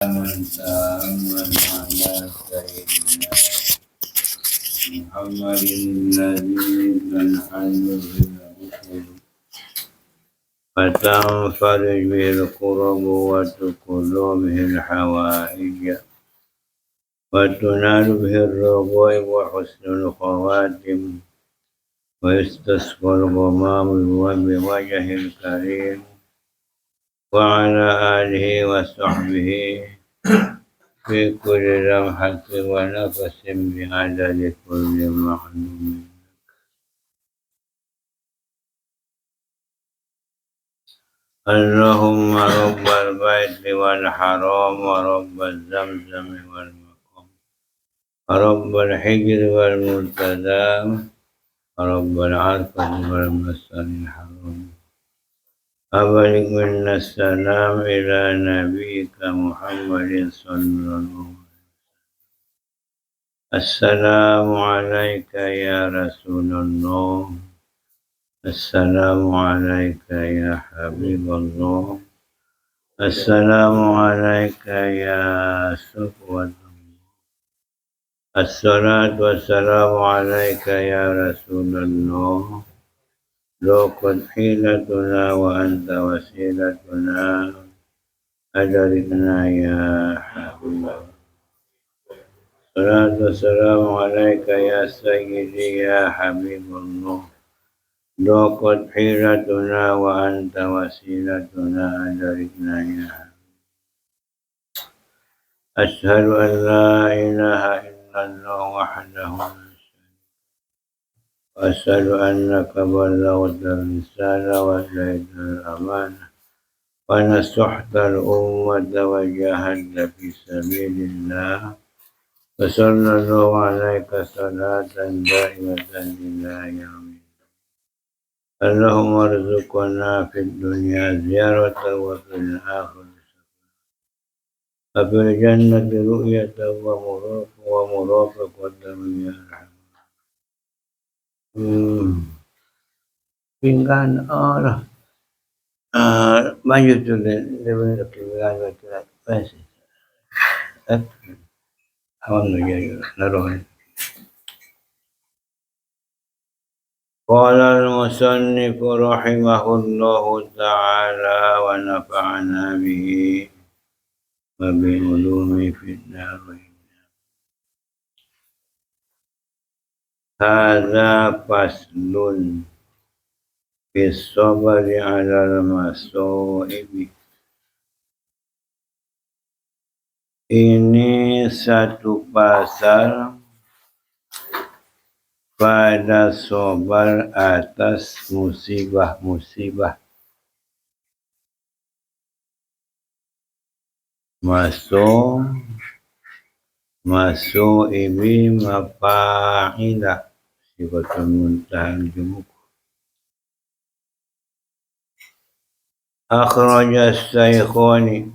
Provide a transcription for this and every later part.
salaman taman ala sayyidina Muhammadin ladzi tanhalu bil fatanfarij bil qurub wa tuqulu bil hawaij wa tunalu bil raghib wa husnul khawatim wa istasqal ghamam wa bi wajhil karim wa ala alihi wa sahbihi fi kulli lamhatin wa nafasin bi adadi kulli ma'lum. Allahumma rabbal baiti wal haram wa rabbal zamzam wal maqam wa rabbal hijri wal murtada wa rabbal arfati wal masjidil haram. Abalik minna salam ila nabiyyika Muhammadin sallallahu alaihi wasallam. Assalamu alayka ya Rasulullah. Assalamu alayka ya Habibullah. Assalamu alayka ya Sufwatullah. Assalatu wassalamu alayka ya Rasulullah. Laqad hilatuna wa anta wasilatuna adarikna ya Habibullah. Assalatu wassalamu alayka ya Sayyidi ya Habibullah. Laqad hilatuna wa anta wasilatuna adarikna ya Habibullah. Ashhadu an la ilaha illallah wahdahu وأشهد أنك بلغت الرسالة وأديت الأمانة ونصحت الأمة وجاهدت في سبيل الله وصلى الله عليك صلاة دائمة إلى يوم الدين. اللهم ارزقنا في الدنيا زيارة وفي الآخرة وفي الجنة رؤية ومرافقة يا رحمن. Pinggan Allah maju tu dia pinggan betul pasti awam lagi naroh. Qala al-musannif rahimahullahu ta'ala wa nafa'ana bihi wa bi ulumi fid dharain. Hadza faslun bis sabri 'alal masaibi. Ini satu pasal pada sabar atas musibah-musibah. Masaibi mafa'ilah sifatul muntahan jumuk. Akhraja as-Saikhani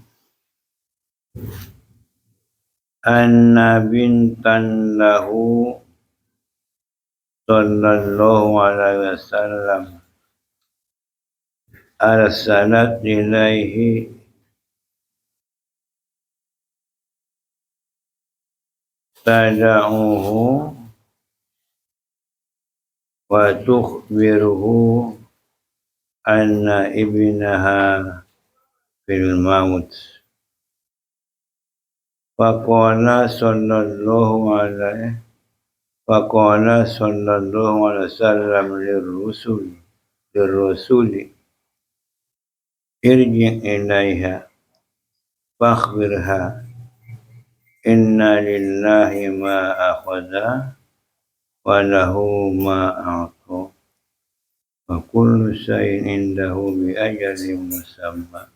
anna bintan lahu sallallahu alaihi wasallam arsalat ilaihi tada'uhu wa tukhbiruhu anna ibnaha fil maut. Faqala sallallahu alaihi wasallam lirrusuli irji' ilaiha fakhbirha inna lillahi ma akhadha wa lahu ma a'ta wa kullu shay'in indahu bi ajalin musamma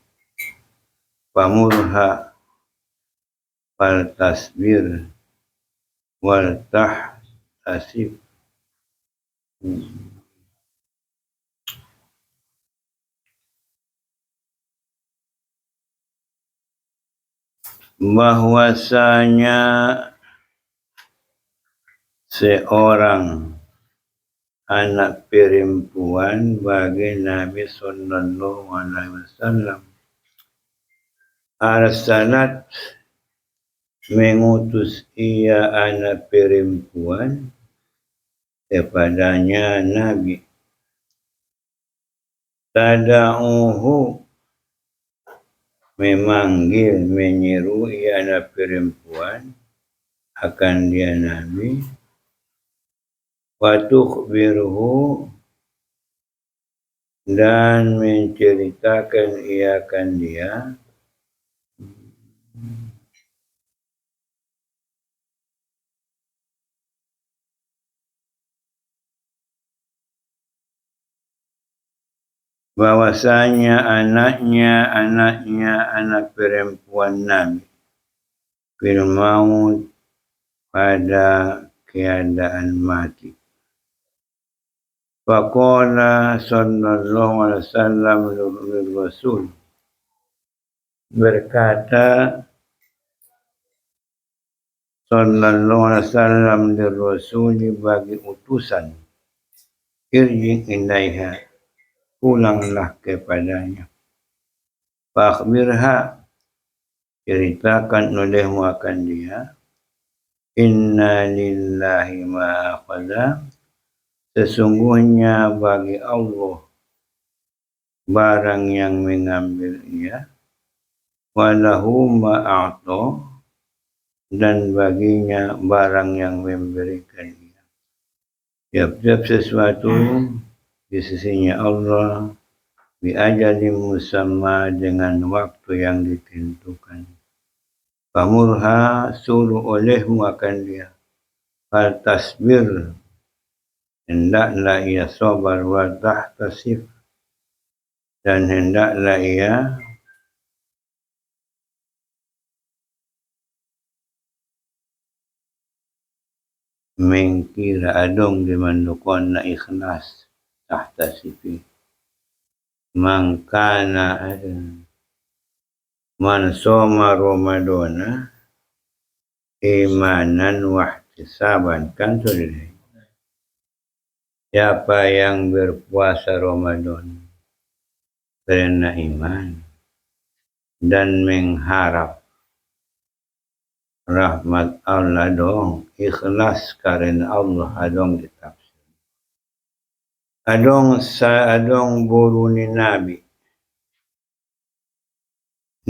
famurha fal tasbir wal tahtasib. Bahwasanya seorang anak perempuan bagi Nabi sallallahu alaihi wasallam arsalat mengutus ia anak perempuan kepadanya Nabi. Tada'uhu, memanggil, menyeru ia anak perempuan akan dia Nabi. Wa tukhbiruhu, dan menceritakan ia akan dia bahwasanya anak perempuan Nabi fil maut, pada keadaan mati. Faqala sallallahu alaihi wasallam lil Rasul, berkata sallallahu alaihi wasallam lil Rasul, bagi utusan, irji ilaiha, pulanglah kepadanya. Fakhbirha, ceritakan olehmu akan dia. Inna lillahi ma akhadha, sesungguhnya bagi Allah barang yang mengambil ia. Walahu ma a'ta, dan baginya barang yang memberikan ia. Tiap-tiap sesuatu di sisinya Allah bi ajalin musamma, dengan waktu yang ditentukan. Famurha, suruh olehmu akan dia. Fal tasbir, hendaklah ia sabar. Wa tahtasib, dan hendaklah ia mengkira adong di mandukon na ikhlas. Tahtasibi, mangkana man soma Ramadana imanan wahtisaban, kan sudah. Siapa yang berpuasa Ramadan karena iman dan mengharap rahmat Allah dong, ikhlas karena Allah adong ditafsir. Adong buruni Nabi.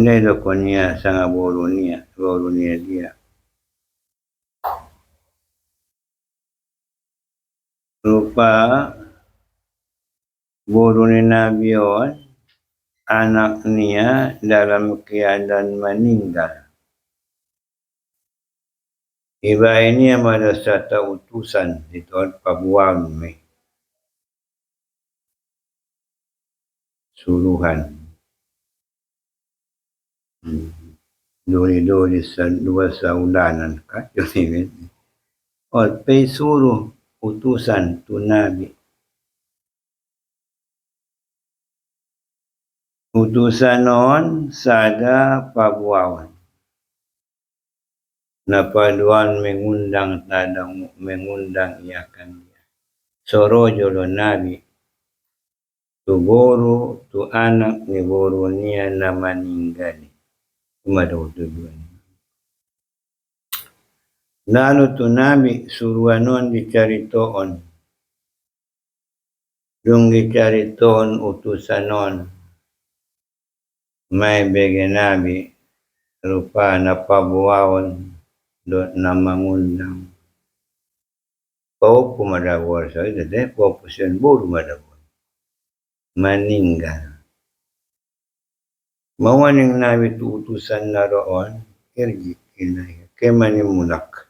Nelo konia sanga borunia dia. Rupa buruni Nabi on, anaknya dalam keadaan meninggal. Iba ini ada satu utusan di tempat pabuan suruhan. Doli-doli dua saudanan kan jadi. Pe suruh utusan tu Nabi. Utusan on sada pabuawan. Napaduan mengundang ia akan dia. Sorojo lo Nabi. Tu boru, tu anak ni boru niya na meninggal. Umadaw tujuan. Lalu tu Nabi suruhanon dicaritoon. Dung dicaritoon utusanon. May bege Nabi rupa na pabuawan do na mangundang. Pau pumadawar sa ide, pau pusian boru madawar. Meninggal. Mawaning Nabi tu utusan na roon, irji ilaiha, kemanimulak.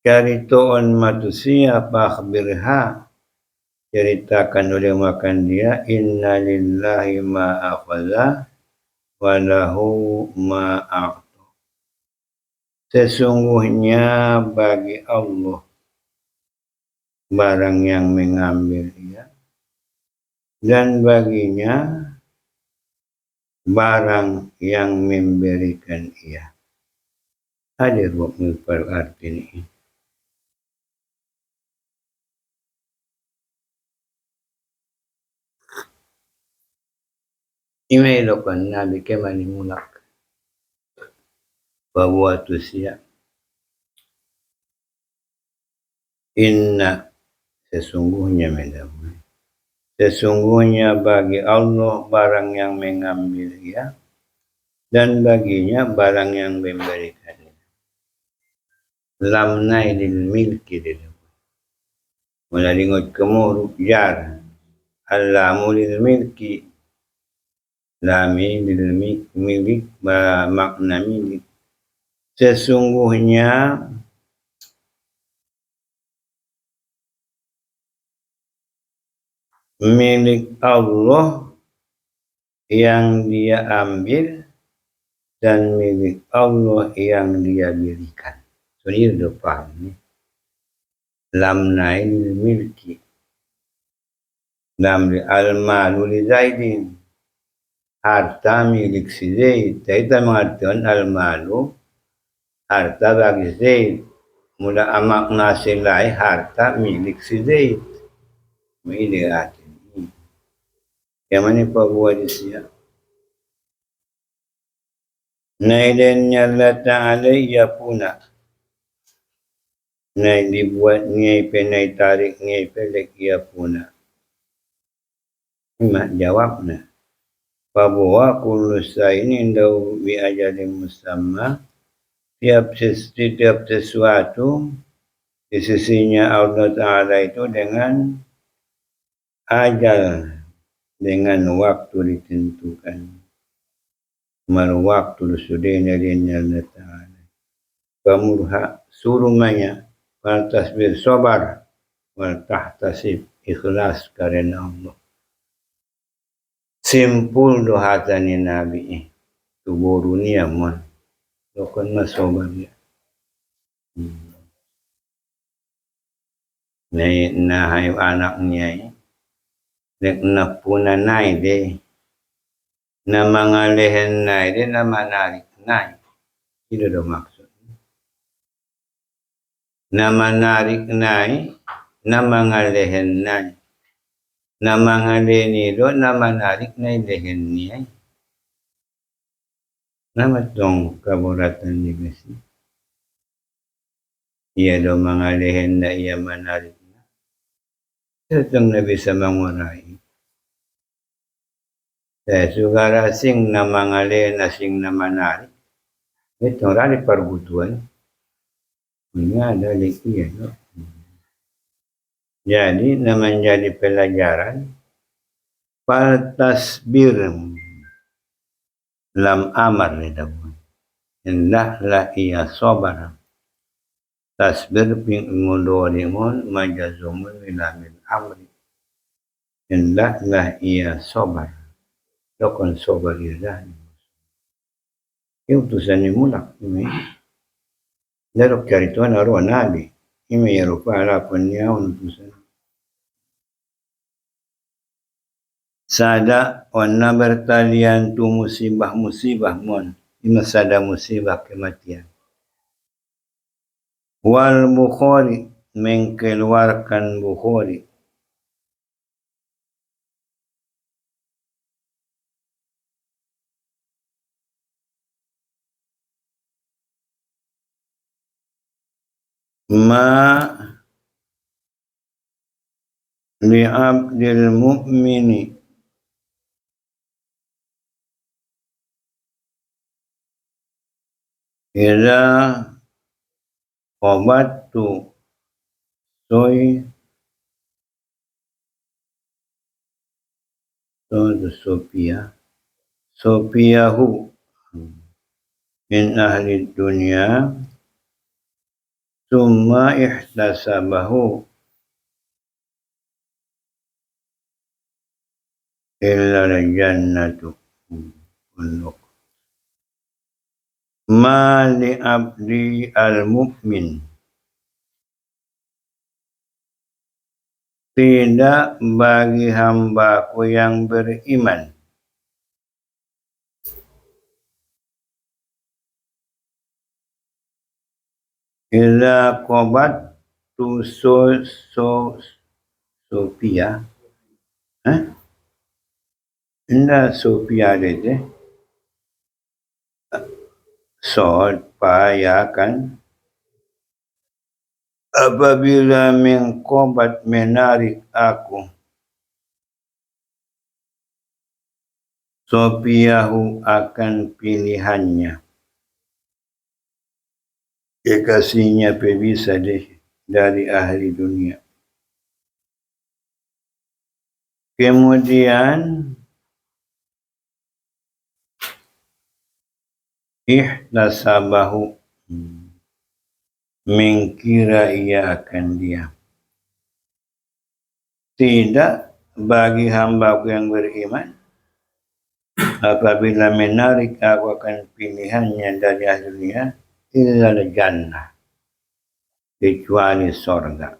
Caritoon matusia pakhbirha, ceritakan oleh makan dia, inna lillahi ma akhadha wa lahu ma a'ta. Sesungguhnya bagi Allah barang yang mengambil ia, dan baginya barang yang memberikan ia. Hadir buat arti ini. Email ko Nabi ke manimulak. bahwa tusia inna sesungguhnya mendahului sesungguhnya bagi Allah barang yang mengambil ia dan baginya barang yang memberikan lam nailil milki dil mula lingot kamu jar alamu lil milki lami lil milik makna milik sesungguhnya milik Allah yang dia ambil dan milik Allah yang dia berikan. So ini udah paham nih. Lam nail milki. Lam al-malu li Zaidin. Harta milik si Zaid. Kita mengatakan al-malu harta bagi Zaid. Mula makna silai harta milik si Zaid. Ini artinya. Yang mana Pak di siya? Nailannya Allah Ta'ala ya puna. Nai dibuat ngai penai tarik ngai pelek ya puna. Mak jawabnya. Bahwa kullu sain indau bi ajalin musamma. Setiap sesuatu di sisinya Allah Ta'ala itu dengan ajal, dengan waktu ditentukan. Mal waktu sudah nalinya Allah Ta'ala. Pamurha suruh manya. Wal tasbir sabar. Wal tahtasib ikhlas karena Allah. Simpul dohatani Nabi. Tuburunia mon. Lokon masobar ya. Na hayo anaknya. Nek na puna nai de. Na mga lehen nai de na manarik nai. Itu do maksud. Na manarik nai. Na mga lehen nai. Na mga leni do na manarik nai lehen niya. Nama tong kaburatan ni kasi. Iya do mga lehen na iya manarik na. Itong nabi sa mangurai. Sugara sing na mga lehen na sing na manarik. Itong rari perbutuan. Ini ada lagi ya. No? Jadi menjadi pelajaran. Fal tasbir. Lam amar lidabun. Hendaklah ia sabar. Tasbir bin mudorimun majazumun wilamil amri. Hendaklah ia sabar. Dokon sabar ilah. Itu utusan ni mulak. Darok karituan arwah nabi. Ima ya rupa ala punya utusan. Sada wana bertalian tu musibah-musibah mon. Ima sada musibah kematian. Wal Bukhari mengeluarkan Bukhari. Ma li'abdil mu'mini ila qabattu soy sopiyahu min ahli dunya summa ihtasabahu illa jannatu ma li abdi al-mu'min tidak bagi hambaku yang beriman illa qabat tu Sophia Indah Sophia dede Sod payakan apabila mengkobat menarik aku sopiahu akan pilihannya kekasihnya bisa dari ahli dunia. Kemudian ihtasabahu mengkira ia akan dia. Tidak bagi hamba yang beriman apabila menarik aku akan pilihannya dari ahli dunia illa jannah kecuali sorga.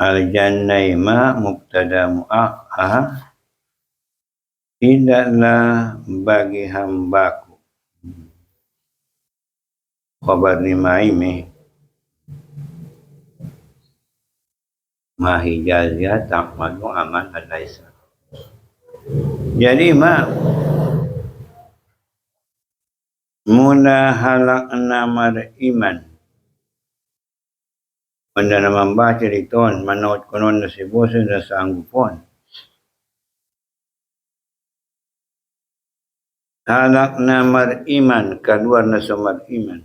Al-jannah ma mubtada mu'akhah tidaklah bagi hambaku. Khabar ni maime mahijazia ta'malu aman alaisa. Jadi mula halakna mar iman. Anda nak membaca di tahun manaut konon si bos dah sanggupon. Halakna mar iman keluar nasa mar iman.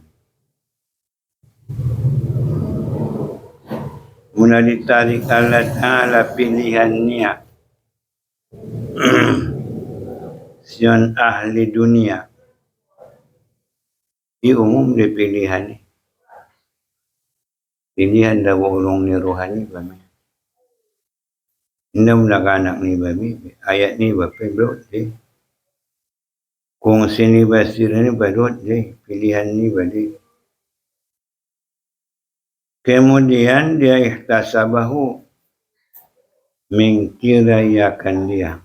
Mula ditarik Allah Ta'ala pilihannya. Sian ahli dunia. Di umum dia pilihan ni. Pilihan dah ulung ni rohani bami. Indah nak anak ni bami. Ayat ni bapa berut je. Kongsi ni basir ni berut je. Pilihan ni badi. Kemudian dia ihtasabahu mengkira akan dia.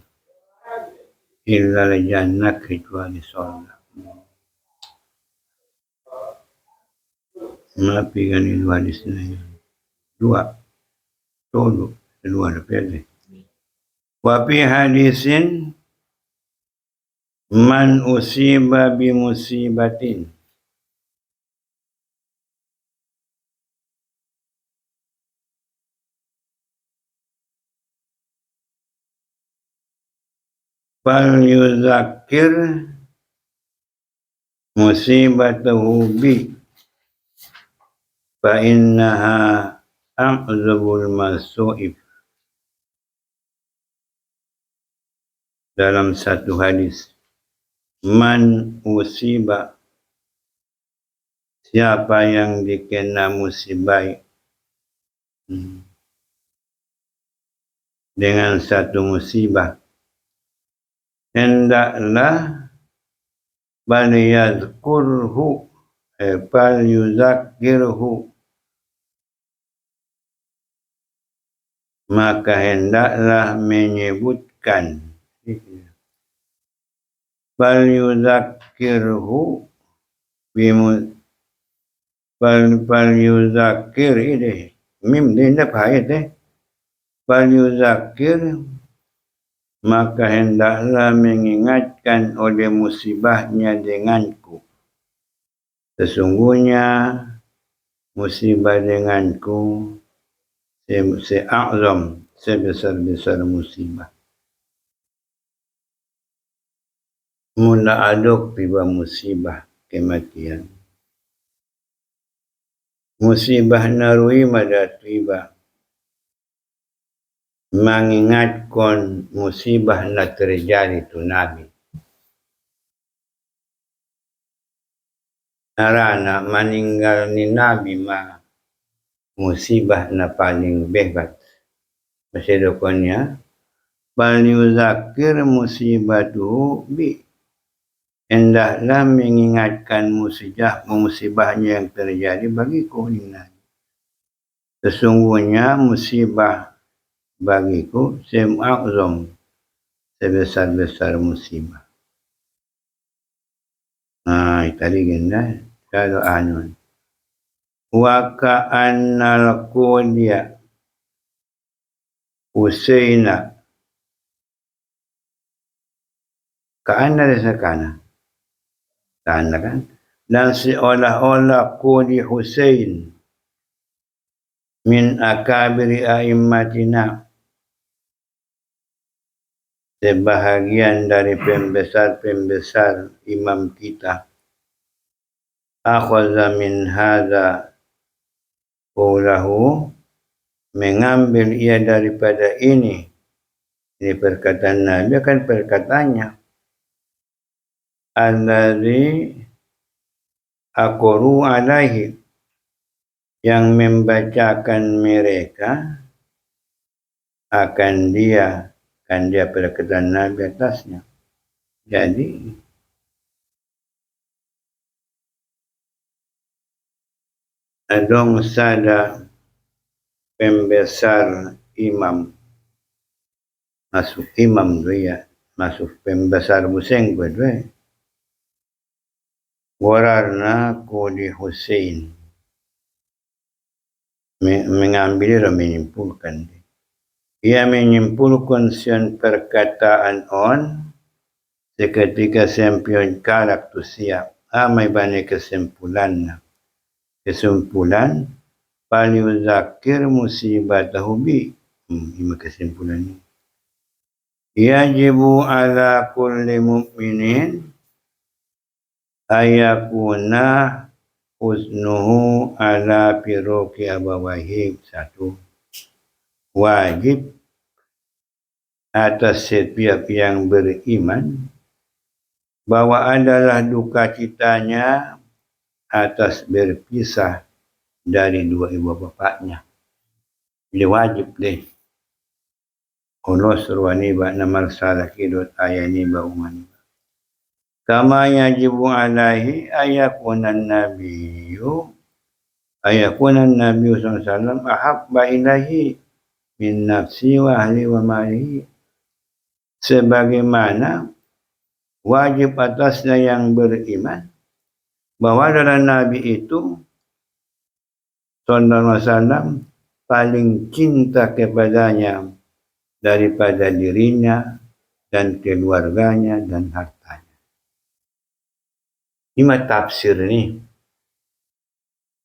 Illa jannah kecuali surga. Melapikan itu hadis ni. Dua. Dua lebih. Wafi hadisin man usiba bi musibatin. Fal yuzakir musibatahu bi fa innaha a'zabul masu'ib. Dalam satu hadis, man usiba, siapa yang dikena musibah dengan satu musibah, hendaklah bal yadhkurhu bal yuzakirhu, maka hendaklah menyebutkan bal yuzakirhu bal yuzakir ini mim dia tak payah bal yuzakir, maka hendaklah mengingatkan oleh musibahnya denganku. Sesungguhnya musibah denganku se'a'zam, sebesar-besar musibah. Mula aduk tiba musibah kematian. Musibah narui mada tiba. Mengingatkan musibah nak terjadi tu Nabi. Arana meninggal ni Nabi musibah na paling bebat. Masih dokonnya bal yuzakir musibatuhu bi. Hendaklah mengingatkan musibahnya yang terjadi bagiku ni Nabi. Sesungguhnya musibah bagiku sem'a'zam, sebesar-besar musibah. Tadi ganda kalau anun. Wa ka'annal qudiya Usaina. Ka'anna desa kana. Tanda kan? Dan seolah-olah Qudi Hussein min akabiri a'immatina, sebahagian dari pembesar-pembesar imam kita, akhadha min hadha qawlahu, mengambil ia daripada ini perkataan Nabi, akan perkataannya, alladzi aqru alaihi, yang membacakan mereka akan dia perkataan Nabi atasnya. Jadi adong sada pembesar imam, masuk imam dia, masuk pembesar buseng berdua. Wararna Qudi Hussein, mengambil dan menyimpulkan. Ia menyimpulkan sian perkataan on seketika sempion kalak tu siap. Amai bani kesimpulan paliuzakir musibatahu bi. Ini kesimpulan ini. Yajibu ala kulli mu'minin ayakuna husnuhu ala firuki abawahi. Satu, wajib atas setiap yang beriman bahwa adalah duka citanya atas berpisah dari dua ibu bapaknya. Dia wajib deh. Ulos ruwani ba namal salah kidot ayani ba umani. Kama yajibu alaihi ayakunan nabiyyu SAW ahabba ilahi min nafsi wa ahli wa malihi. Sebagaimana wajib atasnya yang beriman bahwa adalah Nabi itu sallallahu alaihi wasallam paling cinta kepadanya daripada dirinya dan keluarganya dan hartanya. Ini tafsir ni.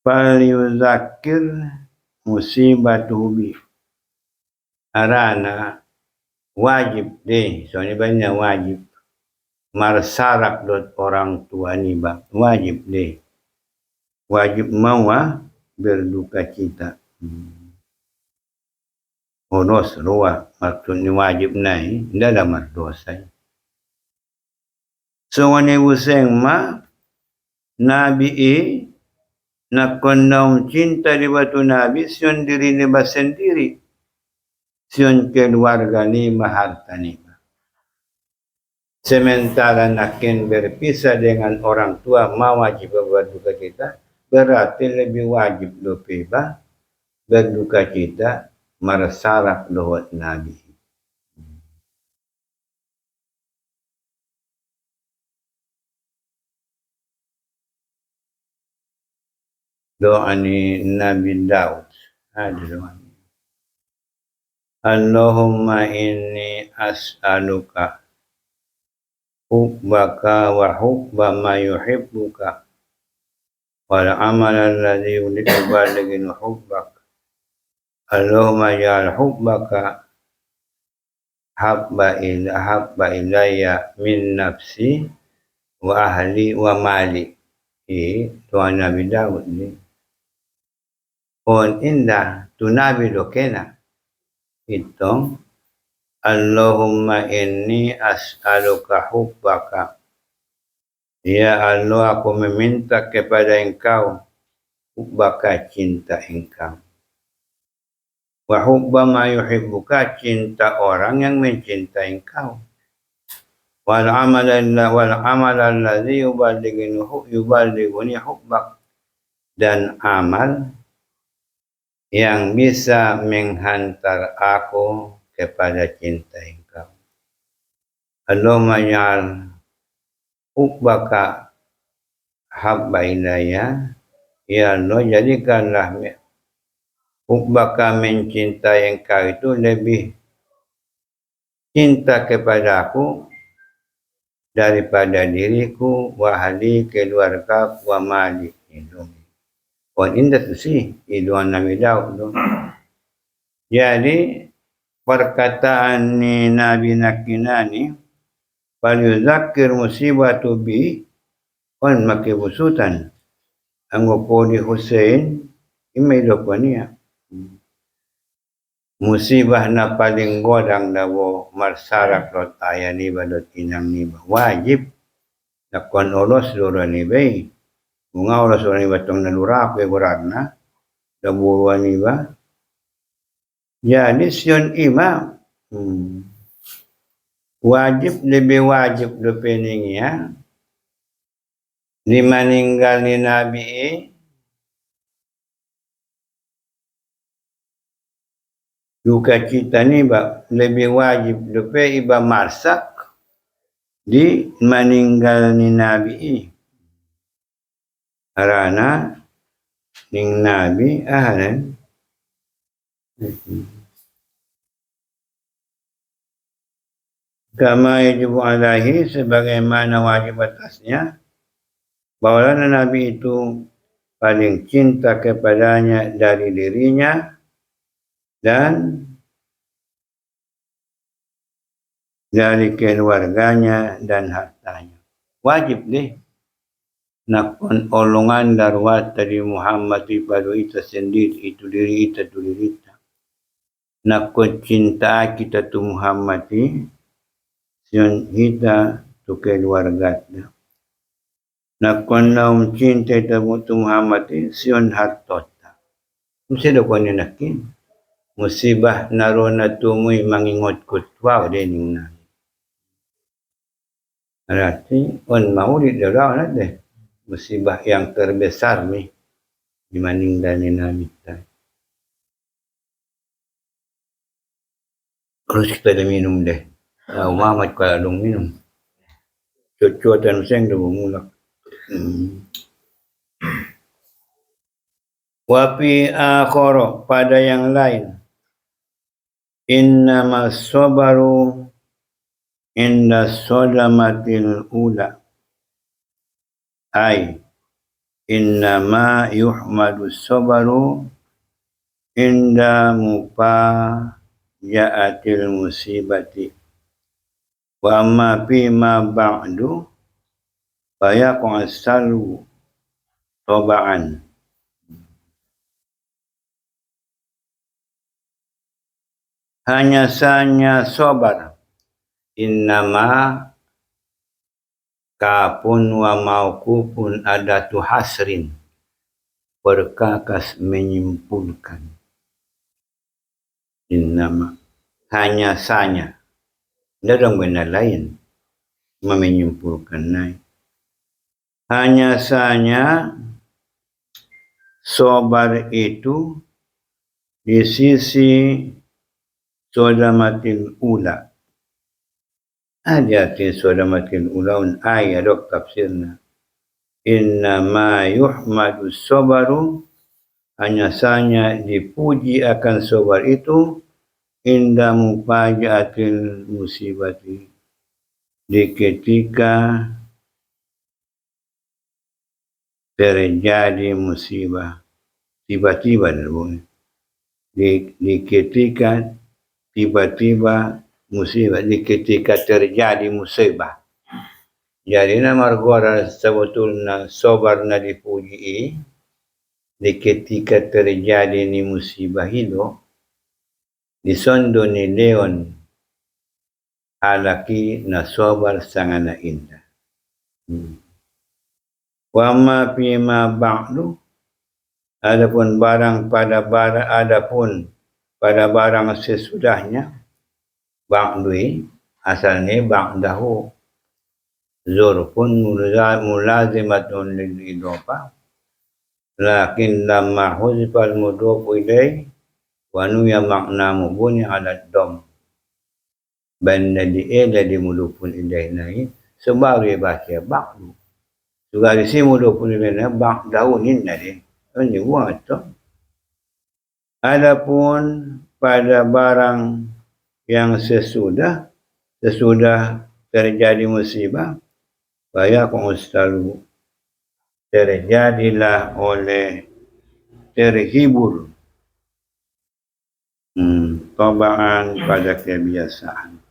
Falyuzakir musibatuhu bi. Arana wajib deh, soalnya banyak wajib. Marsarak dot orang tua ni bang, wajib deh. Wajib mawa berduka cita. Onos ruah, maksudnya wajib naik, tidak ada mardosa. So, wani buseng ma, Nabi nak kondom cinta di batu Nabi, sion diri ni sendiri. Sion keluarga ni harta ni. Sementara nakin berpisah dengan orang tua, mawajib berduka cita, berarti lebih wajib dopiba berduka cita marsarak dohot Nabi. Doa ni Nabi Daud. Ada doa ni. Allahumma inni as'aluka hubbaka wa hubba ma yuhibbuka wal amala alladhi yuliku baligin hubbak. Allahumma ja'al hubbaka habba ilayya min nafsi wa ahli wa mali. Doa Nabi Daud ni. On indah tu Nabi dokena. Itong Allahumma inni as'aluka hubbaka. Ya Allah, aku meminta kepada engkau hubbaka, cinta engkau. Wa hubba ma yuhibbuka, cinta orang yang mencintai engkau. Wal amal alladhi yuballighuni hubbak, dan amal yang bisa menghantar aku kepada cinta engkau. Allahumma ja'al hubbaka habba ilayya. Ya Allah, jadikanlah hubbaka, mencintai engkau itu lebih cinta kepada aku daripada diriku wa ahli keluarga wa mali hidup. Wan indah tu sih iduan Nabi Daud tu. Jadi perkataan ni Nabi Nakinani falyuzakir musibatu bi on makibusutan anggo kodi Hussein imedokwania musibah na paling godang dawo marsarak rot ayani badot inang ni wajib nakon olos loro ni bay bunga olos loro ni batong nalura ko gorarna daburuan ni ba jadi sion imam wajib lebih wajib depeningnya di meninggal ni Nabi duka cita ni ba lebih wajib depe iba marsak di meninggal ni Nabi karena ning Nabi ahlan kama yajibu alaihi sebagaimana wajib atasnya bahwa Nabi itu paling cinta kepadanya dari dirinya dan dari keluarganya dan hartanya. Wajib deh nakon olongan darwat dari Muhammad ipadu ita sendiri itu diri ita tu diri ita. Nakon cinta kita tu Muhammad sion kita tu keluarga ita. Nakon naum cinta ita tu Muhammad sion hartota. Mesti dokon nakin. Musibah narona tumui mangingot kutwa dening na. Berarti on maulid darah deh. Musibah yang terbesar nih dibanding dari Nabi. Terus kita dah minum deh. Muhammad kalau dong minum. Cuacan seng dah mulak. Wapi akhara pada yang lain. Innama sabaru inda sodamatil ula. Ay innama yuhmadu sabaru inda mufaja'atil musibati. Wa amma fima ba'du fayaqasalu taba'an. Hanya saja sabar innama kapun wa mauqufun adatu hasrin berkakas menyimpulkan innama hanya saja tidak ada benda lain menyimpulkan naik hanya saja sabar itu di sisi sodamatil ula. Ada arti sodamatil ula ayat dok tafsirna. Inna ma yuhmadu sabaru hanya saja dipuji akan sabar itu inda mufaja'atil musibati di ketika terjadi musibah tiba-tiba di ketika tiba-tiba musibah di ketika terjadi musibah. Jadi nama margora sebetulnya sabar na dipuji di ketika terjadi ni musibah itu disondo ni leon halaki na sabar sangat indah. Wa ma fima ba'du adapun barang sesudahnya ba'du asalnya ba'dahu zurfun mulazimatun lil idopa lakin lamma huzifal mudhofu ilai wa nuya makna mubuni ala dom banda di'ela di mudhofun ilai nahi sebab dia baca ba'du juga di sini mudhofun ilai ba'dahu ninna dia ini buat tu. Adapun pada barang yang sesudah terjadi musibah Fayaqa'u selalu terjadilah oleh terhibur tabaan pada kebiasaan.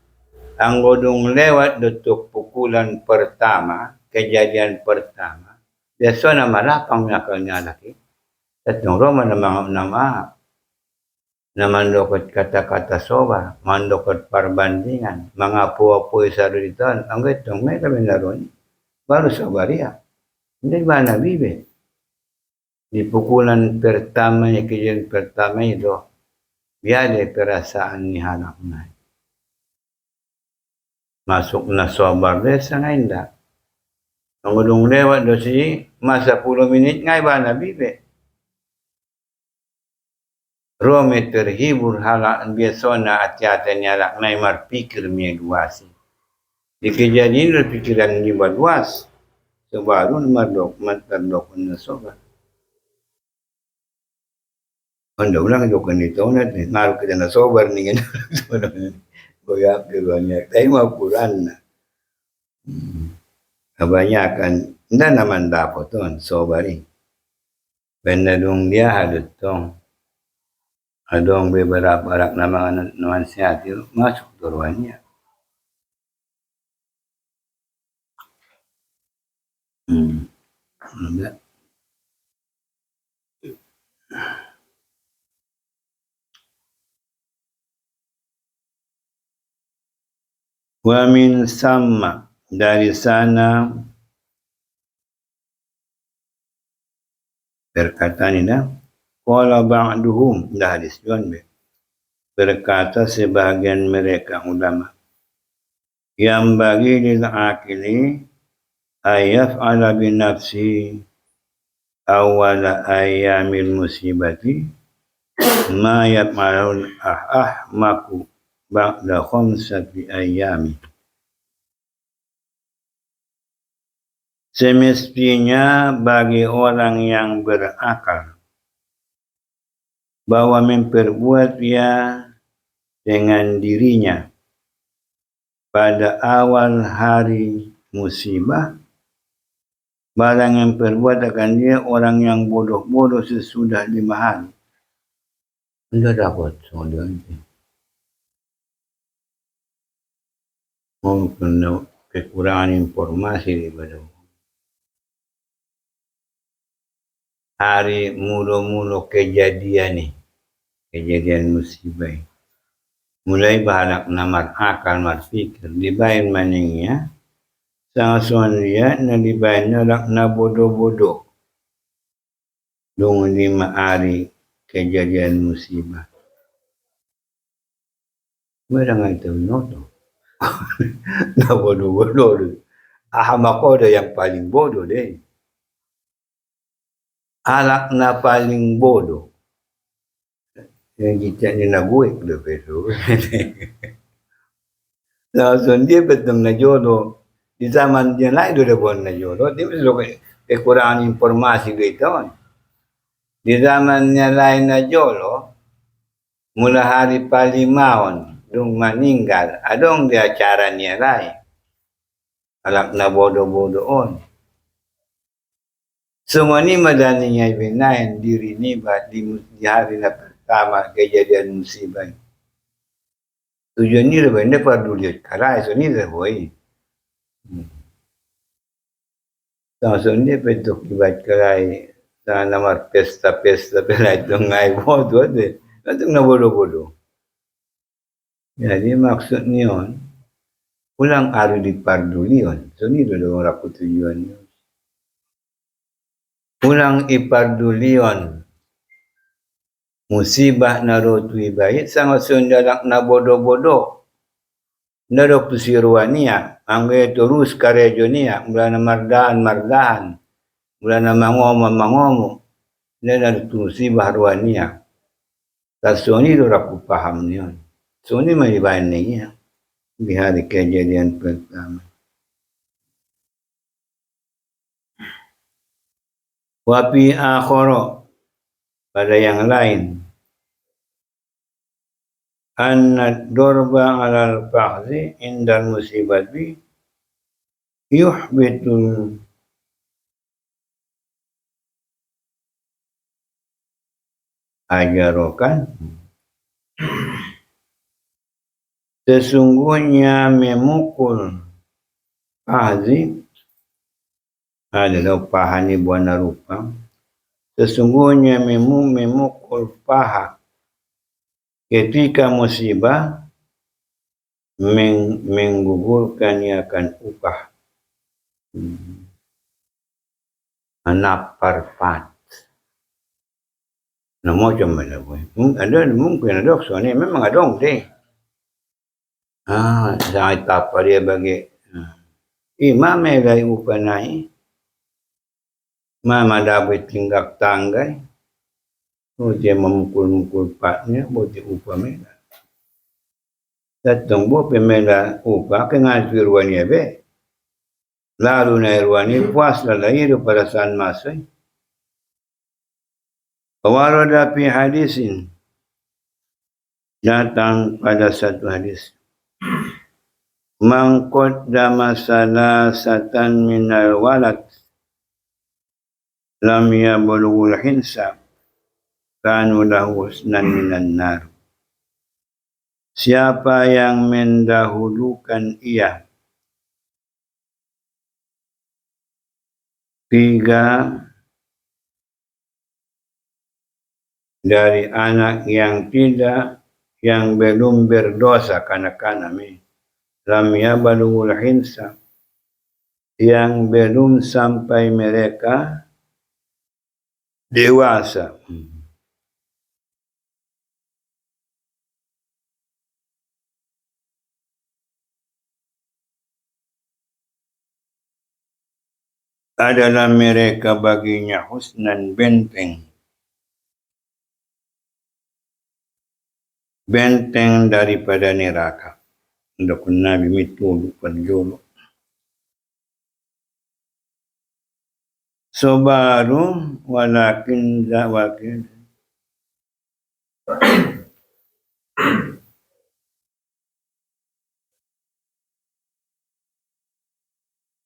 Ang godong lewat detuk pukulan pertama, kejadian pertama, biasa na malapang akalnya laki. Tatong Roma nama namandokot kata-kata soba, mandokot perbandingan, mengapu-apui saruritan, ang itong may kami naroon, baru sabaria. Hindi ba nabibe? Di pukulan pertama, kejadian pertama itu, biada perasaan ni anak na. Masuk na sobar desa nga hindi. Ang udong lewat do si, masa 10 minit nga ba nabibe? Rome terhibur hala biasa na ati-ati niya lak na marpikir miya luas. Di kejadian pikiran ni luas. So baru matardok na soba. Anda ulang dokan ito na ngaruh kita na sobar ni kan. Goyak keluarnya. Tapi mau Quran na. Kebanyakan hindi naman dapat ton sobari. Benadong dia hadut tong. Adong beberapa arak na mga namansihat masuk turuannya. Enggak. Wa min sama, dari sana berkata ni dah, qala ba'duhum, dah hadis juan berkata sebahagian mereka ulama, yang bagi lil akili ayaf'ala bin nafsi awala ayyamil musibati ma yaf'alul ahmaku ba'da khamsati ayyami. Semestinya bagi orang yang berakal bahwa memperbuat dia dengan dirinya pada awal hari musibah, barang yang perbuat akan dia orang yang bodoh-bodoh sesudah 5 hari. Anda dapat soal ini. Mungkin kekurangan informasi daripada hari mula-mula kejadian musibah. Mulai bahalak namar akal marfikir dibain maningnya sangat dia na dibain nalak na bodoh-bodoh dung 5 hari kejadian musibah. Merang itu noto. Na bodoh-bodoh. Aham ako ada yang paling bodoh deh. Alak na paling bodoh. Yang kita ni naguik dah betul. Langsung dia betul na jodoh. Di zaman dia lain dia buat na jodoh. Dia betul kekurangan informasi kita. Di zamannya lain na jodoh. Mula hari palimaon. Dung meninggal. Adong dia acara niya lain. Alak na bodoh-bodoh. Semua ni madaninya ibinain diri ni di hari na pertama kejadian musibah. Tujuan ni lebih ni peduli karai so ni lebih. So ni bentuk ibadat karai sa namar pesta-pesta pelai tungai bodoh de. Itu na bodoh-bodoh. Jadi maksud ni on ulang hari dipardulion. So ni dulu orang tujuan ni. Ulang ipardulion musibah narotui baik sangat sundarak na bodoh-bodoh narok tusiruania angge terus karejonia mula na mardahan mula na mangomo na musibah ruania tasoni dorak paham nion soni mai bain ni di hari kejadian pertama. Wapi akhara pada yang lain anna dorba alal fahzi indal musibati yuhbitul ajarokan, sesungguhnya memukul ahzi adalah paha ni buana rupa, sesungguhnya memukul paha ketika musibah menggugurkan akan upah. Anak parfat. Nama macam mana pun. Ada mungkin ada ni memang ada orang deh. Saya tak apa dia bagi. Imam melai upanai. Mama dapat tinggak tanggai. Dia memukul-mukul patnya, boleh upah mereka. Datang buat pemela upah kenal firwan ya be. Lalu na irwan ni puas lalai pada saat masai. Warada fi hadisin, datang pada satu hadis. Man qaddama salasatan minal walad lam yablughul hinsab kanu lahu husnan minan nar. Siapa yang mendahulukan ia 3 dari anak yang belum berdosa kanak-kanak ni, lam yabalughul hinsab, yang belum sampai mereka dewasa. Adalah mereka baginya husnan benteng daripada neraka. Untuk Nabi mitulu perjolo. Sobaru walakin zawakin.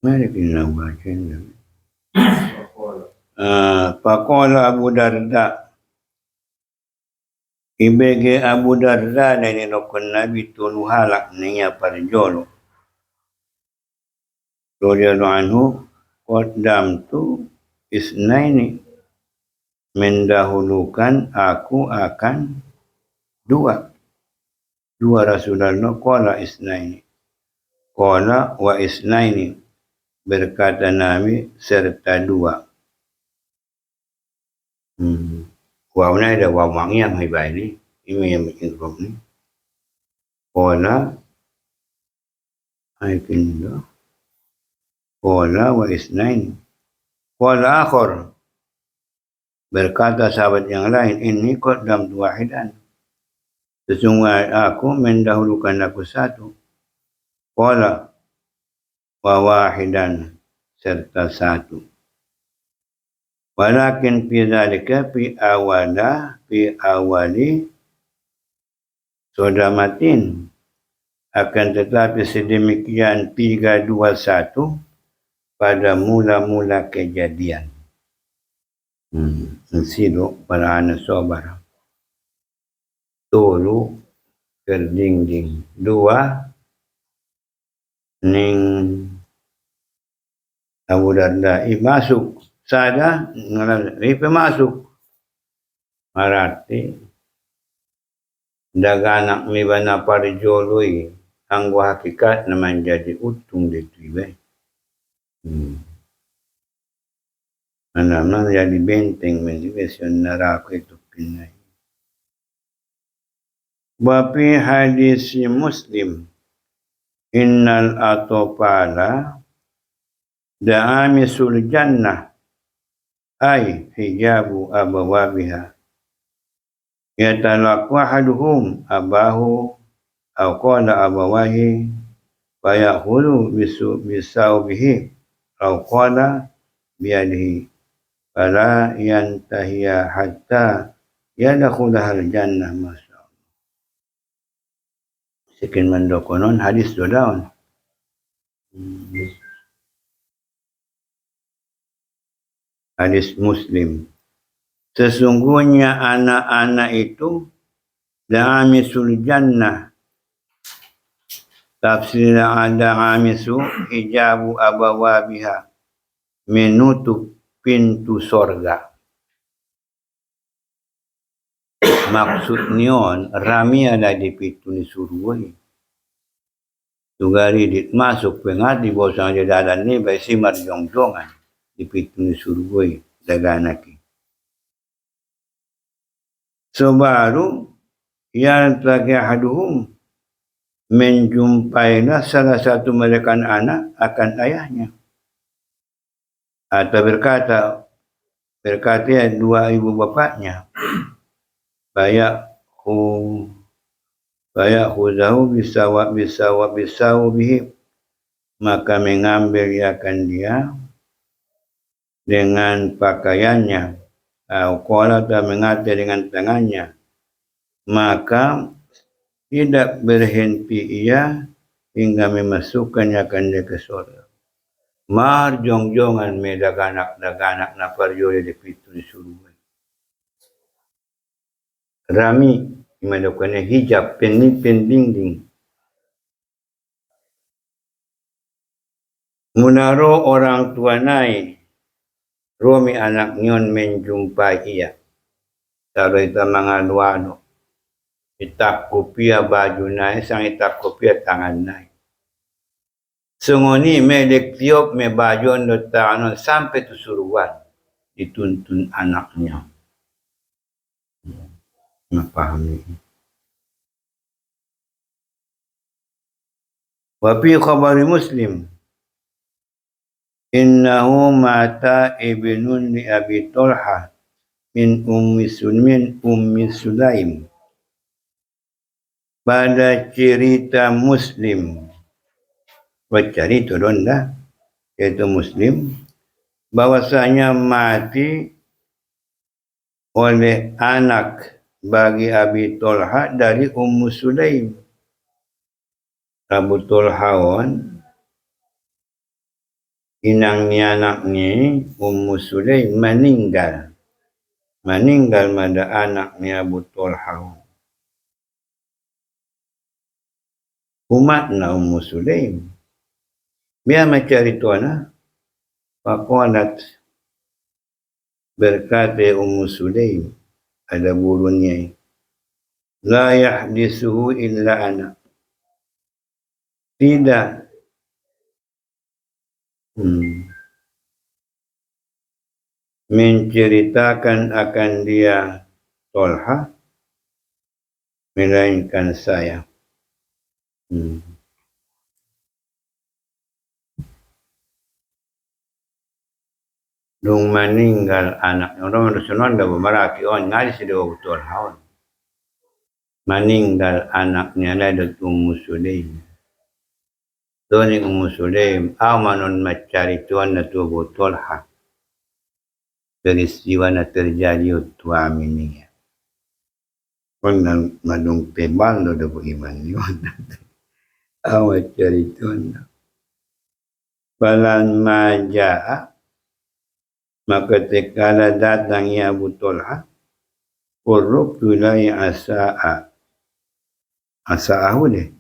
Mari kita baca. Faqala Abu Darda. Ibege Abu Darda na ninokon Nabi tunu halak niya parjolo. Radhiyallahu anhu, qaddam tu isnaini, mendahulukan aku akan dua Rasulullah. Qala isnaini, qala wa isnaini, berkata Nabi serta dua. Waw na ada waw mangyang hibay ni. Ini yang bikin rob ni. Qala ay kindo. Qala wa isnaini. Qala akhor, berkata sahabat yang lain, ini qaddam wahidan, sesungguhnya aku mendahulukan aku satu. Qala wa wahidan, serta satu. Walakin fi dzalika fi awali sodamatin, akan tetapi sedemikian 3-2-1 pada mula-mula kejadian. Sido para anak sobar. Tolu kerding-ding. 2 ning Abu Darda masuk. Sada ipa masuk. Marati daganak mi bana parjoloi ang hakikat naman jadi utung dito iba. Naman jadi benteng menjadi neraka itu pinai. Bapi hadis Muslim, innal atopala da'amisul jannah ay hijabu abawabiha yatalaqwa ahaduhum abahu aw qala abawahi fayahulu bisawbihi aw qala biyadihi fala yantahiya hatta yadkhulahal jannah. Masyaallah. Sekian mandokonon hadis dodaon. Hadis Muslim. Sesungguhnya anak-anak itu da'amisul jannah. Tafsir ada amisu hijabu abawabiha, menutup pintu sorga. Maksudnya rami ada di pintu ni surga. Tugari dit masuk pengadi bosang je dadan ni bai simar jong-jongan di pintu ni surga daganaki. So baru yang telah haduhum menjumpailah salah satu mereka anak akan ayahnya. Atau berkata dua ibu bapaknya, bayahu bisawu bihi, maka mengambil akan dia dengan pakaiannya, qala ta mengata dengan tangannya, maka tidak berhenti ia hingga memasukkannya akan dia ke surga. Mar jong-jongan me daganak na parjole di pintu di surga. Rami melakukan hijab pending. Munaro orang tua naik Romi anak nyon menjumpai ia. Taruh itu mangaluano. Itak kopia baju naik, sang itak kopia tangan naik. Sungoni melek tiop me baju ando tangan sampai tu suruhan dituntun anaknya. Memahami. Wa fi khabari Muslim innahu mata ibnun li Abi Talha min Ummi Sulaim. Pada cerita Muslim, bercari turun dah, yaitu Muslim, bahwasanya mati oleh anak bagi Abi Talha dari Ummu Sulaim. Abu Talhawan inang ni anak ni Ummu Sulaim meninggal pada anak ni Abu Talhawan. Umat na Ummu Sulaim. Biar mencari tuana. Faqalat berkata Ummu Sulaim, ada burunnya. La yahdisuhu illa ana. Tidak. Menceritakan akan dia Talha melainkan saya. Dung meninggal anaknya. Orang Rasulullah dah bermaraki on ngali si dua betul haun. Meninggal anaknya ada Ummu Sulaim. Tuan Ummu Sulaim amanon mencari tuan na tu betul ha. Peristiwa na terjadi tu amini. Pun madung tebal do dah beriman ni. Awak cari tuan. Balan majaa, maka tekala datangnya Abu Talha, qurrub tulai asa'ahu deh.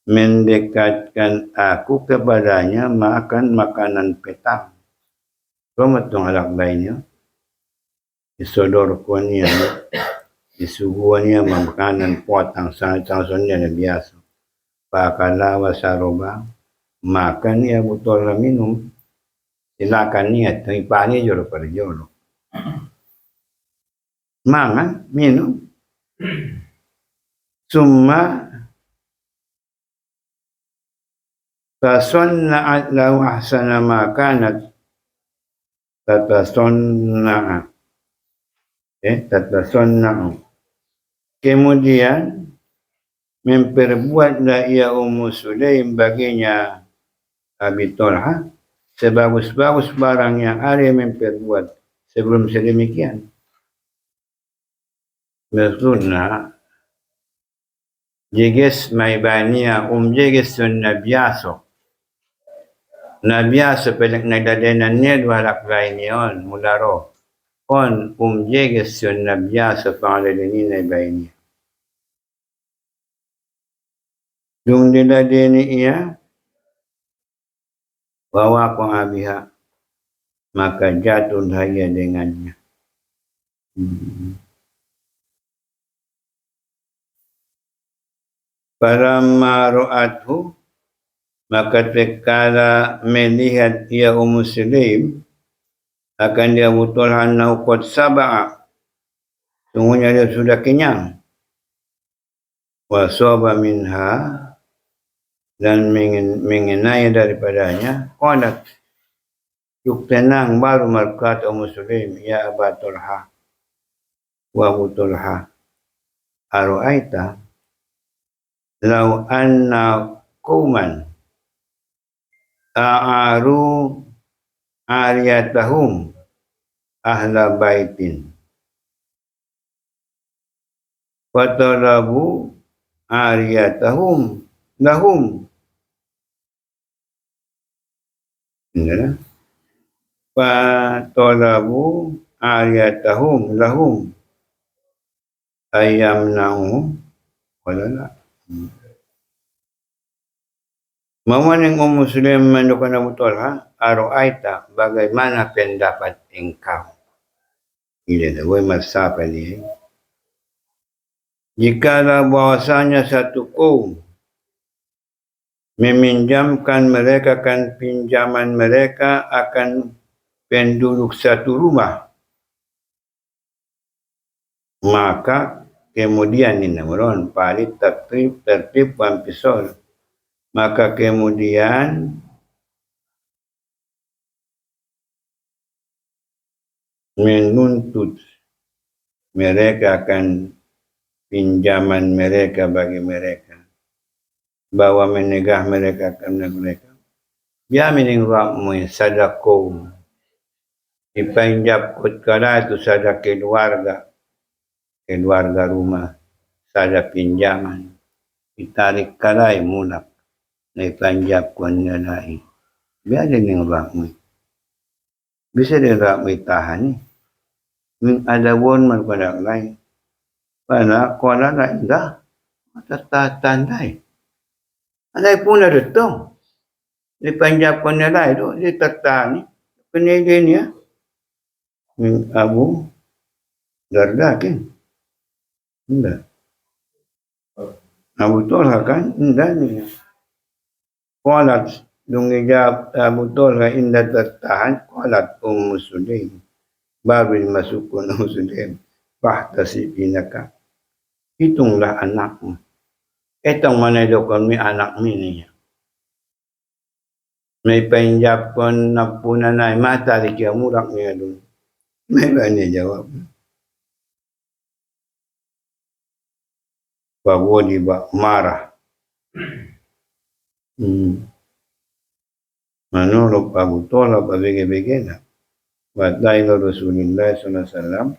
Mendekatkan aku kepadanya makan makanan petang. Kemudian alak lainnya, disodorkannya, disuguhannya makanan potang sangat-sangatnya biasa. Pakala wasaroba, makan ya Abu Talha minum. Silakan niat, ipani jolo pada jolo. Mangan, minum. Summa tasonna'at lahu ahsana ma kanat tatasonna'u. Kemudian memperbuatlah ia Ummu Sulaim baginya Abi Talha sebagus-bagus barang yang ada memperbuat sebelum sedemikian. Maksudnya jeges maibania jeges sunna biasa Nabiasa pelak nagdadenannya dua halak lain yon mularo. Kon umjeges yon nabiasa pangaladeni na baini. Dung diladeni ia bawa ko abiha maka jatuh daya dengannya. Falamma ra'athu maka tatkala melihat ia Muslim akan dia betul annahu qad saba'a, sungguhnya dia sudah kenyang, wa saba minha, dan mengenai daripadanya, qalat, yuk tenang baru berkata Muslim, ya Aba Talha wa Abu Talha, ara'aita law anna qauman a'aru ariyatahum ahla baitin fatalabu ariyatahum lahum, fatalabu ariyatahum lahum ayyamna'u walala. Mamaning Muslim menukana betul ara'aita, bagaimana pendapat engkau? Ini dah masa ni. Jikalau bahwasanya satu kaum meminjamkan mereka kan pinjaman mereka akan penduduk satu rumah, maka kemudian ini meron palit tertib pampisol, maka kemudian menuntut mereka akan pinjaman mereka bagi mereka, bahwa menegah mereka kepada mereka. Dia meninggal sadako dipanjab kot kala itu sada keluarga rumah, sada pinjaman ditarik kalai mulak na ipanjab ko niya lain. Biar din yung rakmi. Bisa din rakmi tahan Yung adawon man pada lain. Pada kuala na indah. Matatatandai. Alay po na dito. Ipanjab ko niya lain. Itatani. Pinili niya. Yung Abu Darda kin. Hindi. Abu Talha kan? Hindi niya. Qalat dung ijab Abu Talha inda tattahan, qalat Sulaim, babil masukun Sulaim, fahtasibinaka, hitunglah anakmu. Itong manedokon mi anak niya. May painjab kon na punanay, matalik ya murak niya doon. May ba niya jawab? Pagwadi ba marah. Menurut Abu Talha berbeza-beza. Wadaila Rasulullah SAW.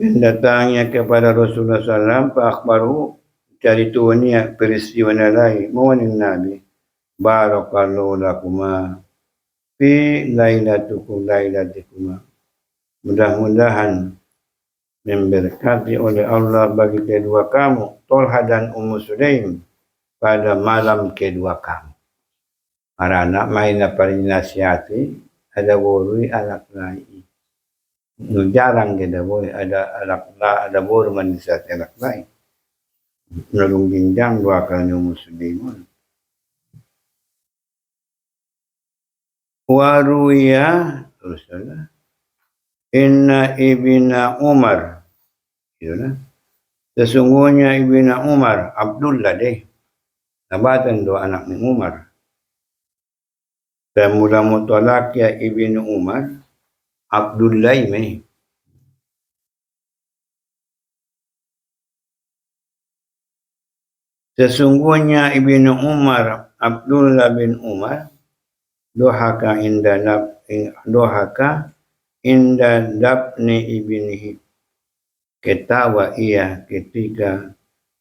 Mendatangnya kepada Rasulullah SAW, Pak Akbaru, cari tuannya peristiwa lain. Mawaning Nabi, Barakallahu lakuma fi lailatikuma. Mudah-mudahan memberkati oleh Allah bagi kedua kamu, Talha dan Sulaim, pada malam kedua kamu. Para anak main na parinasihati, ada borui alak lain. Jarang kita boy ada ada bor manisihati alak lain. Nalung ginjang dua kali Muslimun. Waruya teruslah. Inna ibna Umar, itulah. Sesungguhnya ibna Umar, Abdullah deh. Nabatan dua anak ni Umar. Dan mula mutolak ya ibnu Umar, Abdullah ini. Sesungguhnya ibnu Umar, Abdullah bin Umar, dohaka inda dabni ibnihi. Ketawa ia ketika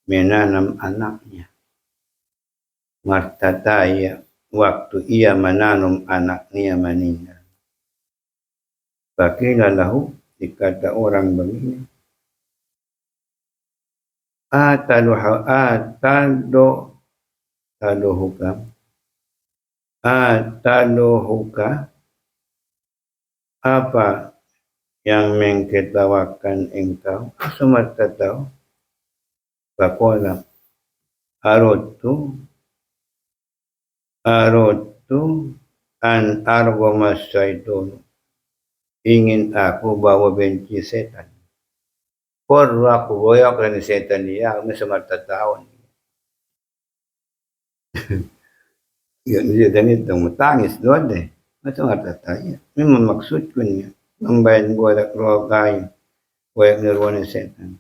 menanam anaknya. Martataya waktu ia menanam anaknya meninggal. Faqila lahu, dikata orang begini, ataluhuka, apa yang mengketawakan engkau? Semata tahu. Faqala aradtu an argama syaitan. Ingin aku bawa benci setan. Por aku boyok dan setan dia, semata tahun. Ya, dan itu tangis doon deh. Macam apa tanya? Memang maksudnya membayar golak rogai, golak nirwana setan.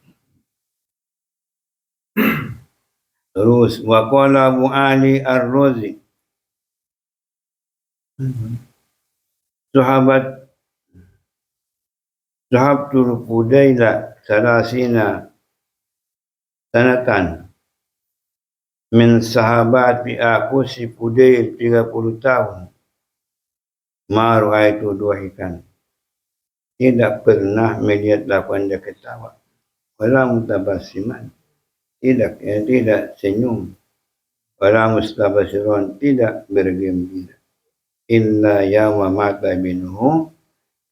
Terus waqala Abu Ali Ar-Razi, Sahabtul Fudaila salasina sanatan. Min sahabati aku si Fudail 30 tahun. Ma ra'aitu duhikan. Tidak pernah melihat lakukan dia ketawa. Wala mutabasiman. Tidak senyum. Wala mustabasiron. Tidak bergembira. Illa yawma mata binuhu.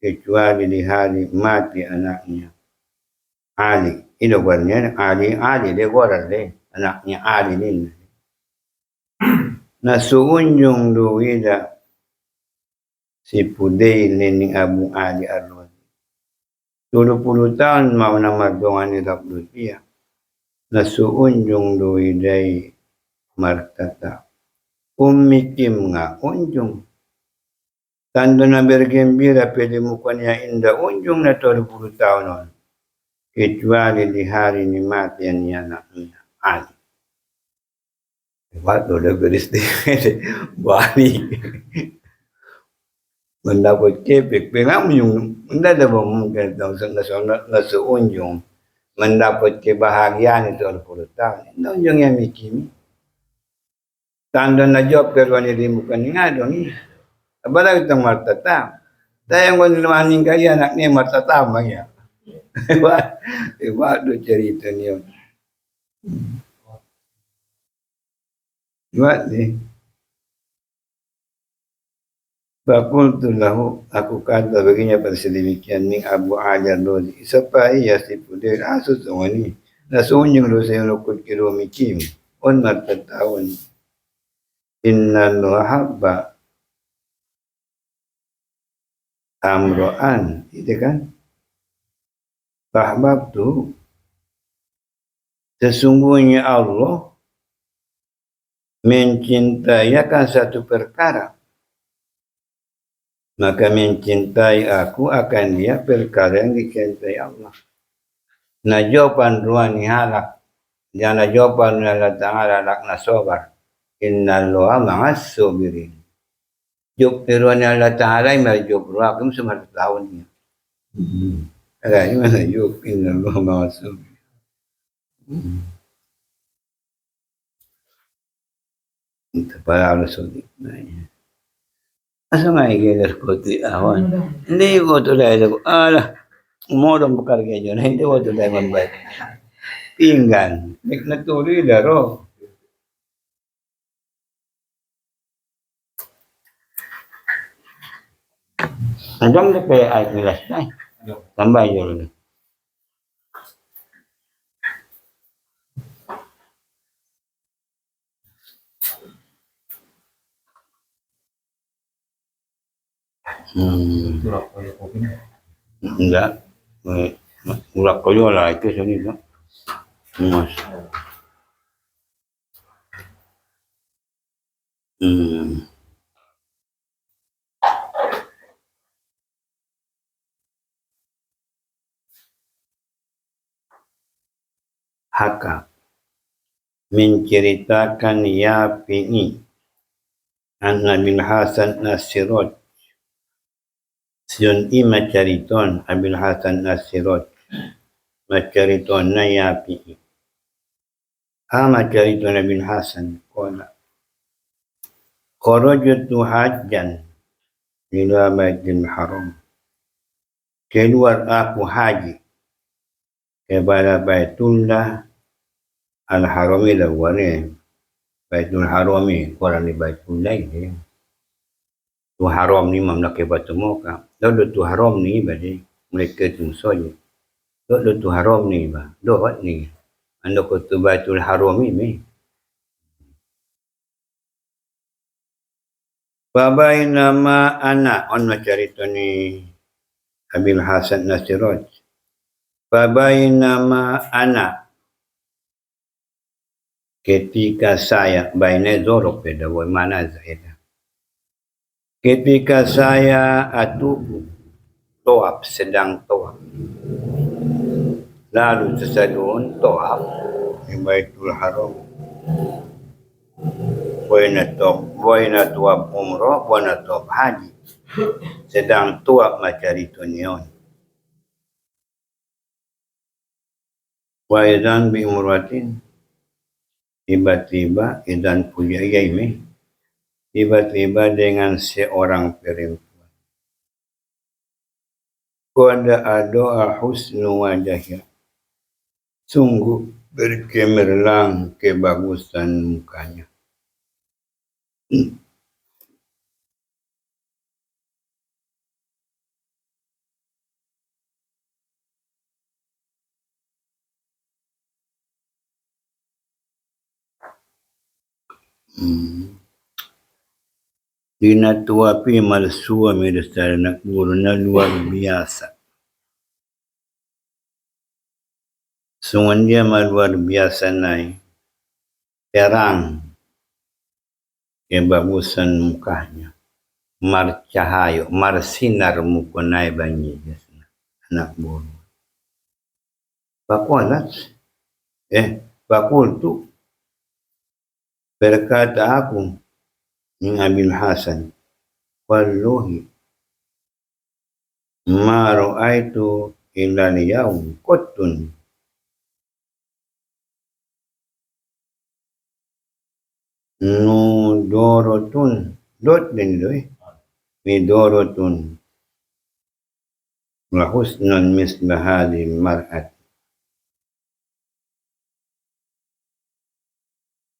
Kecuali di hari mati anaknya. Ali. Ini guarnya Ali. Dia guardar deh. Anaknya Ali ini. Nasuunjung duwida si Fudail ni Abu Ali Ar-Razi. 20 tahun mau namardongan ni Rabdutia. Nasuunjung duwidai martata. Umikim nga unjung. Tanda na bergembira pwede mo kanya inda unjung na 20 tahun on. Kecuali di hari ni matian ni anaknya Ali. Waktu udah beris deh, balik. Mendapat kepek, pengamu yung, hindi na ba mungkin daw sa nasuon yung mendapat kebahagiaan itu 20 tahun. Hindi yung yang mikimi. Tanda na job pero nilimu ka nga doon. Abala itong martatam. Dahil kung lumaning kaya anak niya martatam ya. Iba do cerita niyo. Buat ni. Fakultu lahu, aku kata baginya pada sedemikian ni Abu Ali Ar-Razi. Isa pa iya si Fudail. Susung ni. Nasunyong doon sa yung lukod kilo mikim. On martatawan. Inna luhabba amro'an. Itu kan? Fahbab tu. Sesungguhnya Allah mencintai akan satu perkara. Maka mencintai aku akan dia perkara yang dicintai Allah. Na jawaban ruani halak. Jana jawaban Allah Ta'ala halak na sobar. Inna Allah ma'as sobirin. Jawab ruani Allah Ta'ala yung jawab ruak. Yung sumat tahun niya. Kaya yung mana jawab. Inna Allah ma'as sobirin. Ito para Allah sodik na niya. Asa nga ikilas ko ti awan? Hindi ko tulay ko. Umodong bukarga nyo na hindi ko tulay mabay. Pinggan. Nagtuloy laro. Hanggang na kaya ay kilas na. Tambay yun. Enggak. Urak kayo lah itu sini no. Mas. Haka menceritakan Yafi'i an Abil Hasan As-Siraj. Siyon macariton Abil Hasan As-Siraj. Macariton na Yafi'i. Macariton Abil Hasan. Kola. Kharajtu hajjan ila Baitul Haram. Keluar aku haji kepada Baitullah Al-Harami lawani. Baitul Harami orang di Baitullah ni. Tu haram ni mamlaka Batu Muka. Lalu tu haram ni bagi mereka tu musuhnya. Lalu tu haram ni bah. Doa ni. Anda kata Baitul Harami ni. Babai nama anak on cerita ni Abil Hasan Nasiraj. Babai nama anak ketika saya baina zorok pada mana Zaidah. Ketika saya atubu tawaf sedang tawaf. Lalu tersadun tawaf di Baitul Haram. Waina tawaf umrah, waina tawaf haji. Sedang tawaf macam itu nion. Wa idzan bi umratin, tiba-tiba idzan punya yaimi, tiba-tiba dengan seorang perempuan. Qad ada husnu wajahnya, sungguh bergemerlang kebagusan mukanya. Dinatuapi malsua medestara nak guruna luar biasa. Sungguh dia luar biasa naik. Terang kebagusan mukanya. Marcahayo, marsinar muka naik banyak anak buru. Bakualat. Bakul tu. Berkata aku min Abil Hasan, wallahi ma ra'aitu illa al-yawm qattun nudorotun dot din doy midorotun wa husnun misla hadhihi al-mar'at.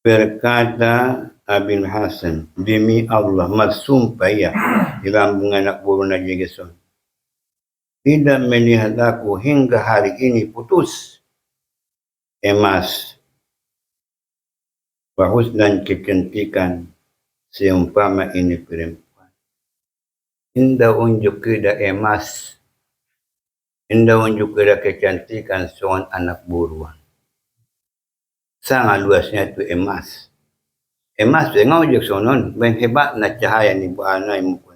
Berkata Abil Hasan, demi Allah, bersumpah ya, di lambung anak buru Najib Geson. Tidak melihat aku hingga hari ini putus emas, bahus dan kecantikan seumpama ini perempuan. Indah unjuk keda emas, indah unjuk keda kecantikan seorang anak buruan. Sangat luasnya itu emas. Emas tengok je sonon, ben hebat nak cahaya ni buat anak muka.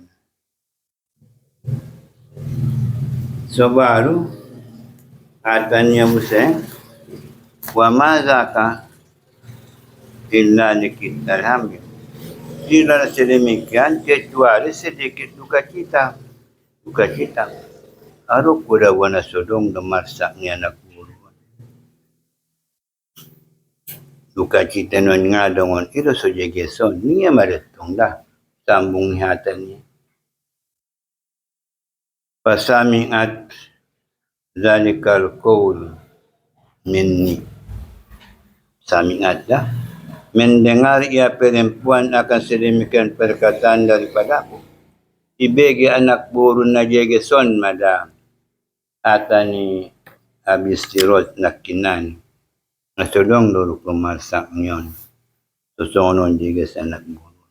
So baru katanya Musa, wa mazaka illa nikita hamil. Tidak sedemikian kecuali sedikit duka cita. Duka cita. Aruk kuda wana sodong demarsaknya anak buruan. Duka cita non ngadongon itu saja geson. Ni yang meretong dah. Sambung hatannya. Fasami'at zalikal qaul minni. Sami'at dah. Mendengar ia perempuan akan sedemikian perkataan daripadaku. Ibegi anak buru najegeson mada. Atani habis tirot nakinan. Nasodong dulu pemarsak nyon. Susonon jeges anak buru.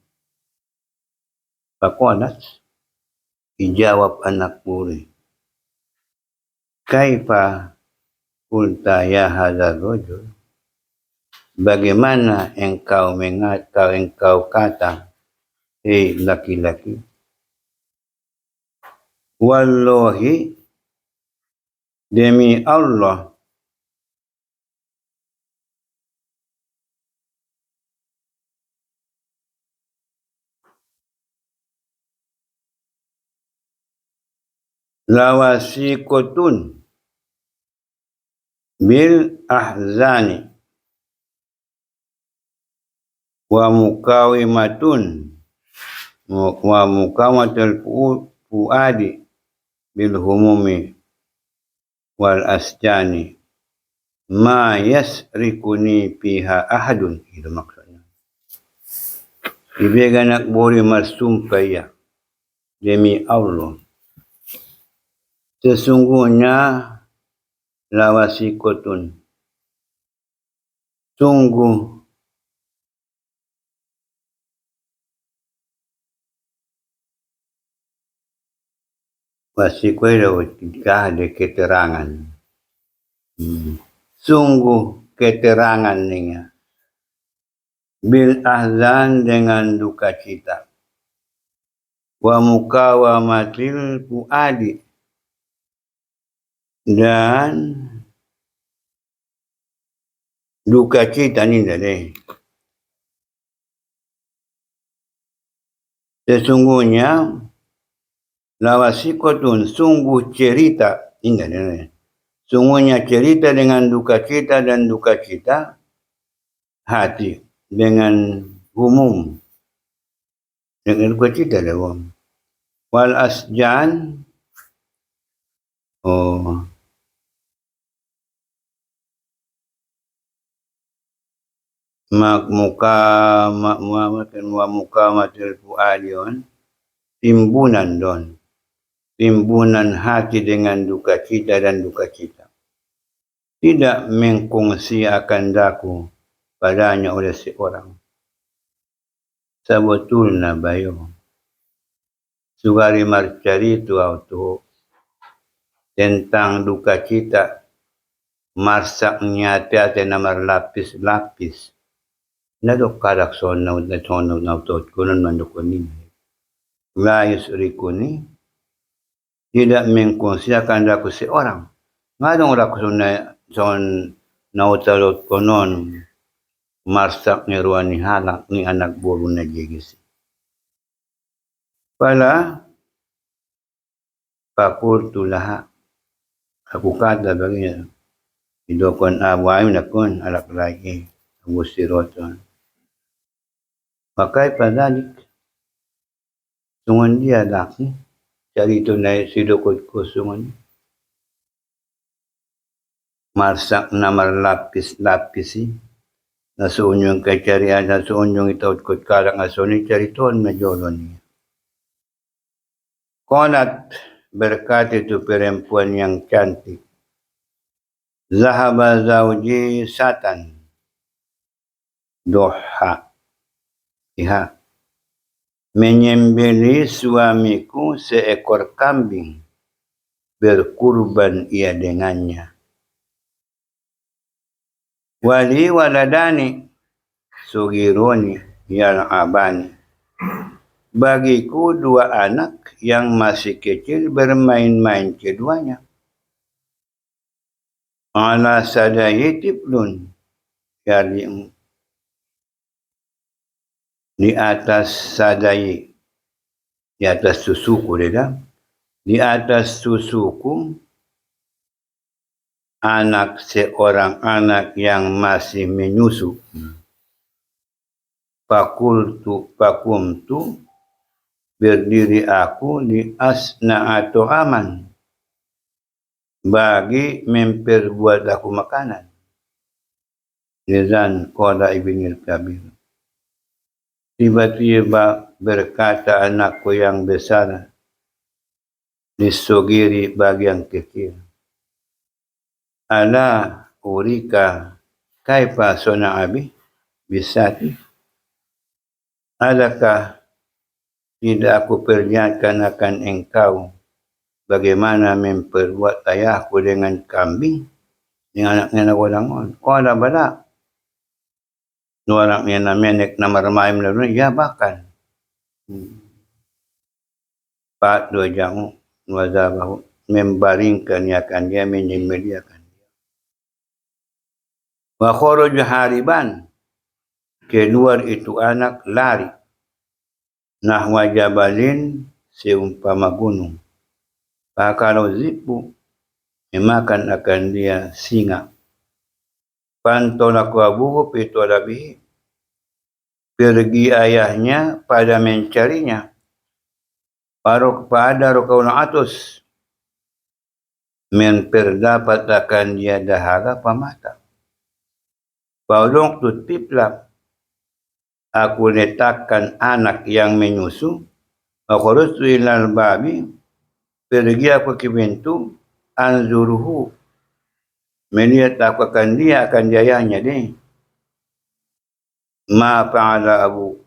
Pakualat. Dijawab anak buru. Kaifa kulta ya hadzal rajul. Bagaimana engkau kata, hei laki-laki, wallahi demi Allah, lawasiqatun bil ahzani wa mukawimatun wa muqamatul fuadi bil humumi wal asjani ma yasrikuni fiha ahadun. Itu maksudnya. Ibega nak boleh bersumpah ya demi Allah, sesungguhnya lawasikotun, sungguh wasiko itu ada keterangan. Sungguh keterangan nih bil ahzan dengan duka cita, wa mukawamatil fuadi dan duka cita ni tadi. Sesungguhnya lawasikotun, sungguh cerita ini tadi. Sungguhnya cerita dengan duka cita dan duka cita hati dengan umum dengan duka cita dah. Wal asjan mukamatil fuadion, timbunan don, timbunan hati dengan duka cita dan duka cita tidak mengkongsi akan daku padanya oleh seorang. Sebetulnya bayo sugari marcari tu auto tentang duka cita marsaknya tiada namar lapis-lapis. Nadok kadak sonaw na utot kunon mandukuni. La yusrikuni, tidak mengkongsiakan daku seorang. Ngadong raku son nautalot konon marsak ni ruani halak ni anak bolu na jegisi. Pala pakultu laha, aku kata baginya idokon abuay nakon alak lagi Abu Siroton. Pakai padalik sungon dia laki cari tu naik sidokot kosungan marsak namar lapis-lapisi nasuunyong kacarian nasuunyong itaut kot karang asoni cariton majolon niya. Konat berkata itu perempuan yang cantik, zahaba zawji satan doha iha, menyembelih suamiku seekor kambing, berkurban ia dengannya. Wali waladani sugironi yal'abani, bagiku dua anak yang masih kecil bermain-main keduanya. Ala sadayi tiplun, yani di atas sadayi, di atas susuku dia, di atas susuku anak seorang anak yang masih menyusu. Pakumtu berdiri aku di asna atau aman bagi memperbuat aku makanan. Lisan qala ibnil kabir. Tiba-tiba berkata anakku yang besar disogiri bagi yang kecil. Ala urika kaifa sona'abi bisati. Adakah tidak aku perlihatkan akan engkau bagaimana memperbuat ayahku dengan kambing, dengan anaknya na walangon. Qala bala. Nuaraknya na menek na marmay melalui, ya bahkan. Pak dua jamu, nuazabahu, membaringkan akan dia, menyembeliakan dia. Wa khuruj hariban, keluar itu anak lari. Nahwa jabalin, seumpama gunung. Kalau zipu, memakan akan dia singa. Pantolaku abuhu itu lebih. Pergi ayahnya pada mencarinya. Paro kepada kau na atos men perdapat akan dia dahaga pamata. Paulong tutiplah aku letakkan anak yang menyusu. Aku restu ilal babi pergi aku ke pintu anzuruhu melihat aku akan dia akan jayanya deh. Ma fa'ala abu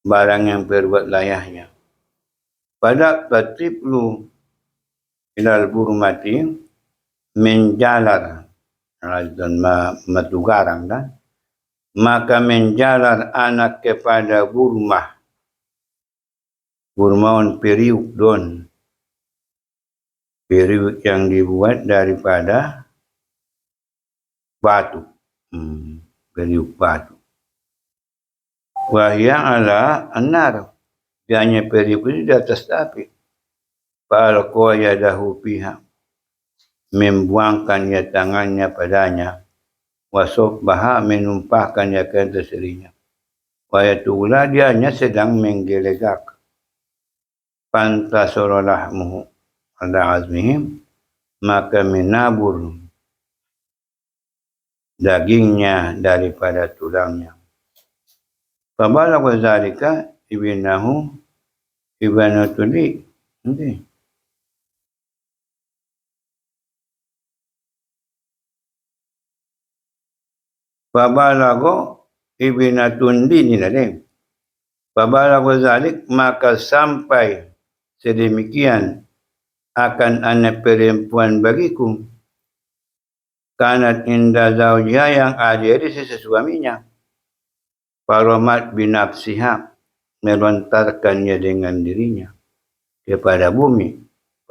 barang yang perbuat layahnya. Pada tatiplu ilal burmati menjalar dan matugarang dan maka menjalar anak kepada burmah burmaun periuk don periuk yang dibuat daripada batu periuk batu wahya ala anar dia hanya periuk itu di atas api falqa yadahu fiha membuangkan ya tangannya padanya wasabbaha menumpahkan ya ke atas dirinya wayatula dia hanya sedang menggelegak pantasara lahmuhu ala azmihim maka menabur dagingnya daripada tulangnya. Fabalagha zalika ibnahu ibnatuli nanti Fabalagha ibnatun dini tadi. Fabalagha zalik maka sampai sedemikian akan anak perempuan bagiku. Kanat inda zawjiha yang ada di sisi suaminya. Faramat binafsiha melontarkannya dengan dirinya kepada bumi.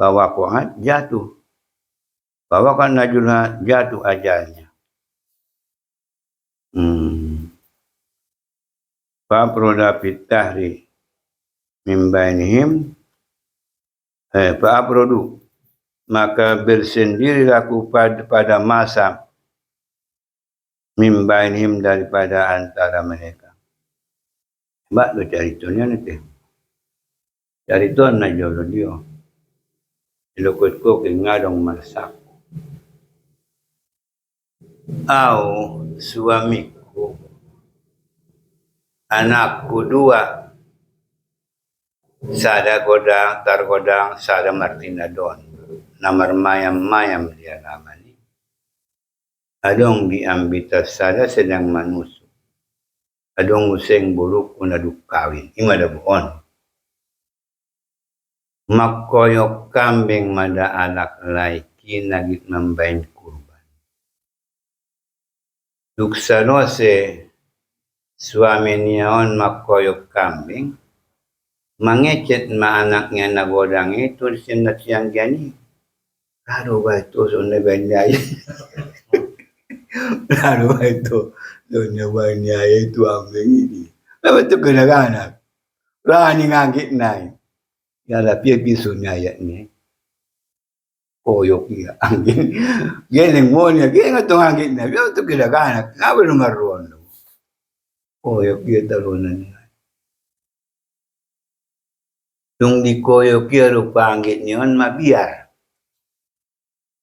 Fawaqa'at jatuh. Fawaqa'at najulha jatuh ajalnya. Fa'aproda fitahri min bainihim fa'aprodu maka bersendirilah aku pada masa min bainihim daripada antara mereka. Sebab tu caritonya nanti. Carito na jolo dia. Ilokot ko kingadong marsak. Au suamiku anakku dua sada godang targodang sada martinadon namar mayam dia nama ni adong diambita sada sedang manusu adong useng buruk unaduk kawin imada buon makoyok kambing mada anak laiki nagit membain kurban duksanose suami niyaon makoyok kambing mangecet ma anaknya nagodang itu sinat siang gani karo ba itu sunne banyai karo ba itu sunne banyai itu ambing ini apa tu kena rani ngagit nai ya la pie bisunya ya ni koyok ya angin geleng monya genga to ngagit nai apa tu kena apa nomor ron koyok ya talunan Tung di koyo kiro panggit niyon mabiar.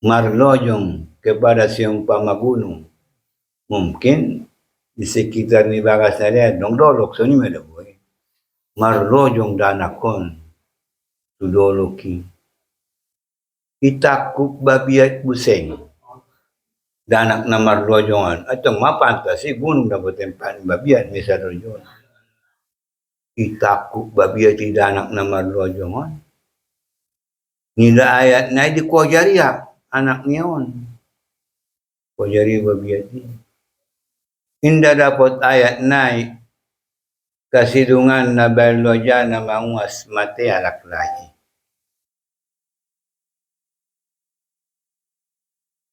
Marlojong kepada seumpama gunung. Mungkin di sekitar ni bagas na dong dolok so ni boy. Marlojong danakon tudoloki. Itakuk babiat buseng. Danak na marlojongan. Atong mapantasi gunung na tempat babiat misal itakuk babia ti danak na marlojongan. Nila ayat na di kuajaria anak niyaon. Kuajari babia ti. Inda dapat ayat na kasidungan na berloja na manguas mati anak lagi.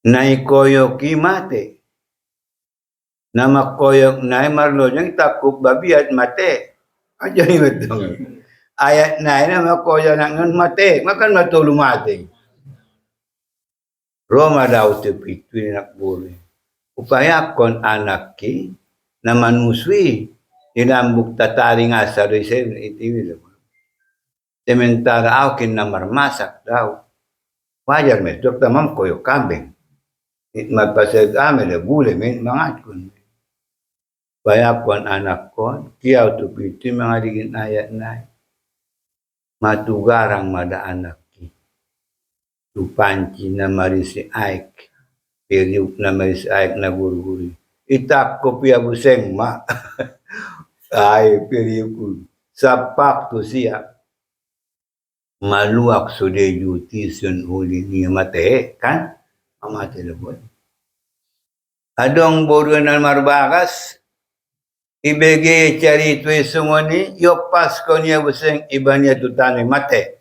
Naikoyok mati. Nama koyok na marlojong takuk babiat mati. Aja ni betul. Ayat na makoya nak ngon mati, makan matulu mati. Roma daw tepitu nak boleh. Upaya kon anak ki na manuswi inambuk tataring asar isen iti Sementara aku kena masak daw. Wajar me tok tamam koyo kambing. Itmat pasal kami le bule men mangat kun. Bayakon anak kon, kiau tu piti mga digin ayat na. Matugarang mada anak ki. Tu panci na marisi aik. Periuk na marisi aik na guru-guru. Itak ko pia buseng ma. Ay periuk. Sapak tu siya. Maluak sudah juti sun uli ni mate kan amate lebon adong boruan marbakas ibege cari tue sungoni yo pas konia buseng ibanya tutane mate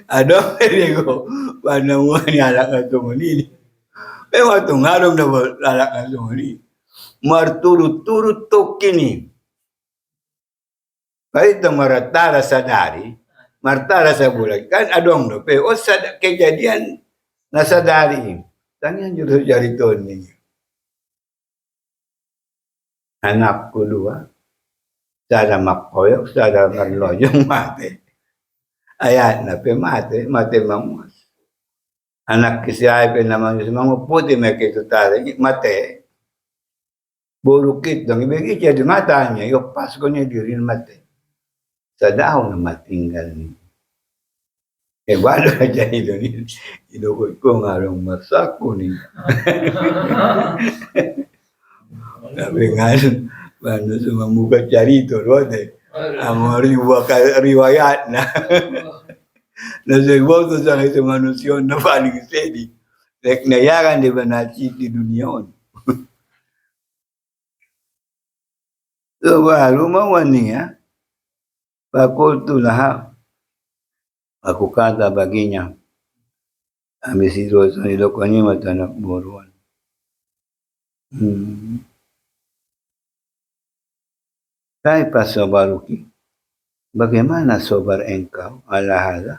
adong ego panamuan alak atungoni memang tungarong na alak atungoni marturut-turut tokini. Kahit maratara sa dari, martara sa bulag, kan adong no, pero sa kejadian nasa dari, tangan judul jari ni. Anak ko dua, sada makoyok, sada marloyong mate. Ayan na, pe mate mamus. Anak kisiyay pe naman yung mga puti may kitutari, mate. Burukit dong, ibig jadi mata niya, yung pasko niya diri mate. Sa dahon na matinggal ni. Wala ka dyan ilo inukot ko nga rong masako ni. Sabi nga, paano sumamuka charito, rote. Ang riwayat na. Nasagwa to sa ito manusyon na paling sedi. Like nayakan di ba na di dunyon. So, lumawan niya. Pakulto lahat. Aku kata baginya, habis itu nilokonya mata anak boruan. Kai pasobaruki, bagaimana sobar engkau ala hadha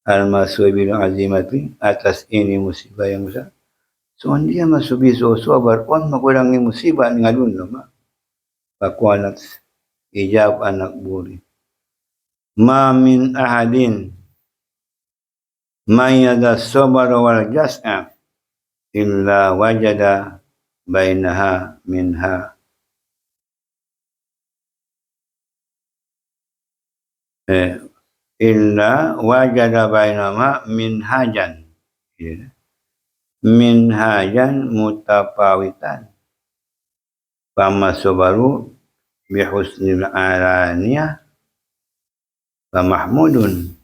al-masui bil azimati atas ini musibah yang besar. So dia masubiso sobar on magulangi musibah ngalun lama. Pakualat ijab anak buri. Ma min ahadin mayyada sabar wal jas'a illa wajada bainaha minha illa wajada bainama minhajan minhajan mutapawitan fama sabaru bihusnil alaniyah Mahmudun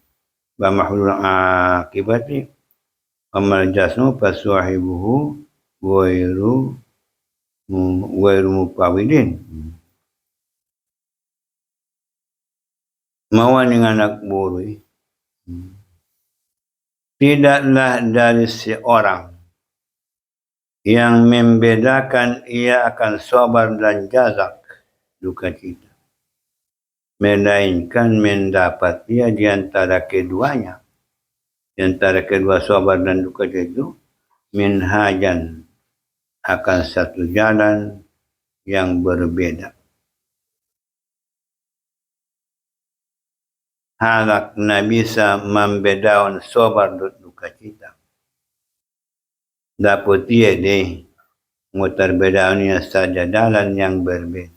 akibati amal jasnu pasuahibuhu wairu mupawidin mawaning anak burui tidaklah dari seorang yang membedakan ia akan sabar dan jazak duka cita melainkan mendapat dia di antara keduanya, di antara kedua sabar dan duka itu, minhajan akan satu jalan yang berbeda. Halak bisa membedakan sabar dan duka cita. Dapat dia deh, mutarbedaannya saja jalan yang berbeda.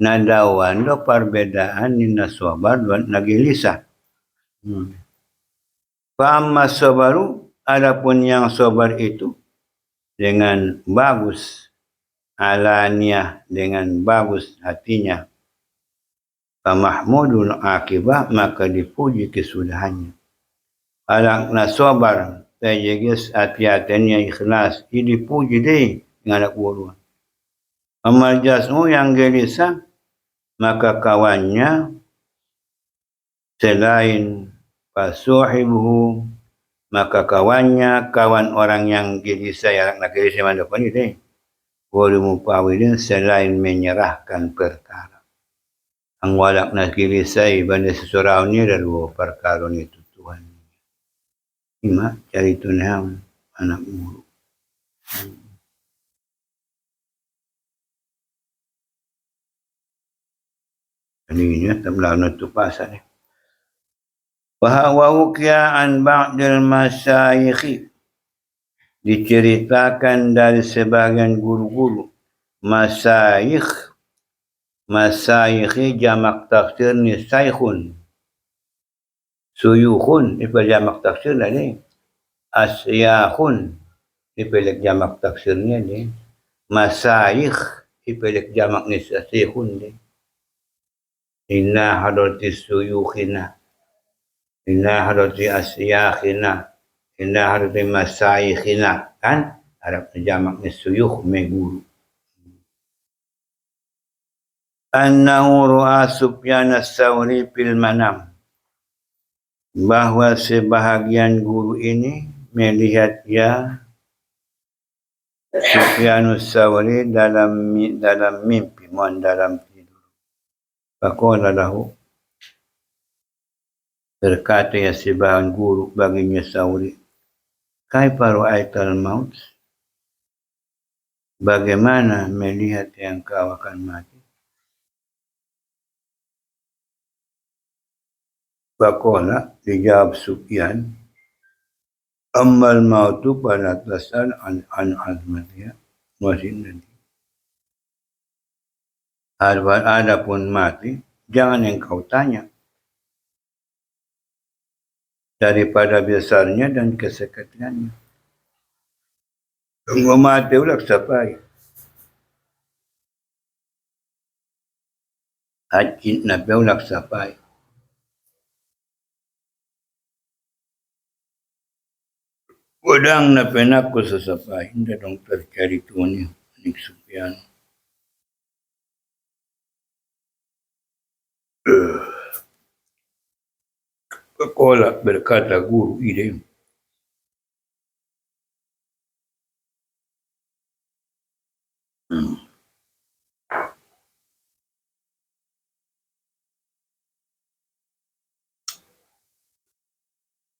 Nadawan do perbedaan nina sabar dan nagilisa. Fa'amma sabaru, adapun yang sabar itu dengan bagus alaniyah, dengan bagus hatinya. Famahmudul akibah, maka dipuji kesudahannya. Alang na sabar, tajigis hati-hatinya ikhlas, dipuji deh dengan anak buruan. Amal jasmu yang gelisah, maka kawannya selain pasuhibuhu, maka kawannya, kawan orang yang gelisah, yang nak gelisah mana pun ini, boleh mupawidin selain menyerahkan perkara. Ang walak na gelisah, banda sesurau ni lalu perkara ni Tuhan. Ima, cari tunang anak muru. Ini tabla tu pasal ni. Wa hukian ba'dil masyayikh, diceritakan dari sebagian guru-guru. Masyayikh jamak taksir ni saikhun, suyukhun itu jamak taksir ni, asyakhun itu jamak taksirnya ni, masyayikh itu jamak ni saikhun ni. Inna hadrati suyukhina, inna hadrati asyakhina, inna hadrati masyayikhina, kan Arab jamak ni suyukh me guru. Annahu ru'a Sufyan as-Sawri fil manam, bahwa sebahagian guru ini melihat dia Sufyan as-Sawri dalam mimpi, dalam tidur. Faqala lahu, berkata ya sebahagian guru baginya Sawri, kaifa ra'aital maut, bagaimana melihat yang kau akan mati? Faqala, dijawab Sufyan, ammal mautu fala tas'al an azmatiha wa sinnati. Adapun mati, jangan engkau tanya daripada besarnya dan kesaktiannya. Engkau mati ulak sapai. Hajit nabi ulak sapai. Udang na penaku sesapai, hindi dong terjadi tuanya, Nik Sufyan. Faqala, berkata guru ini,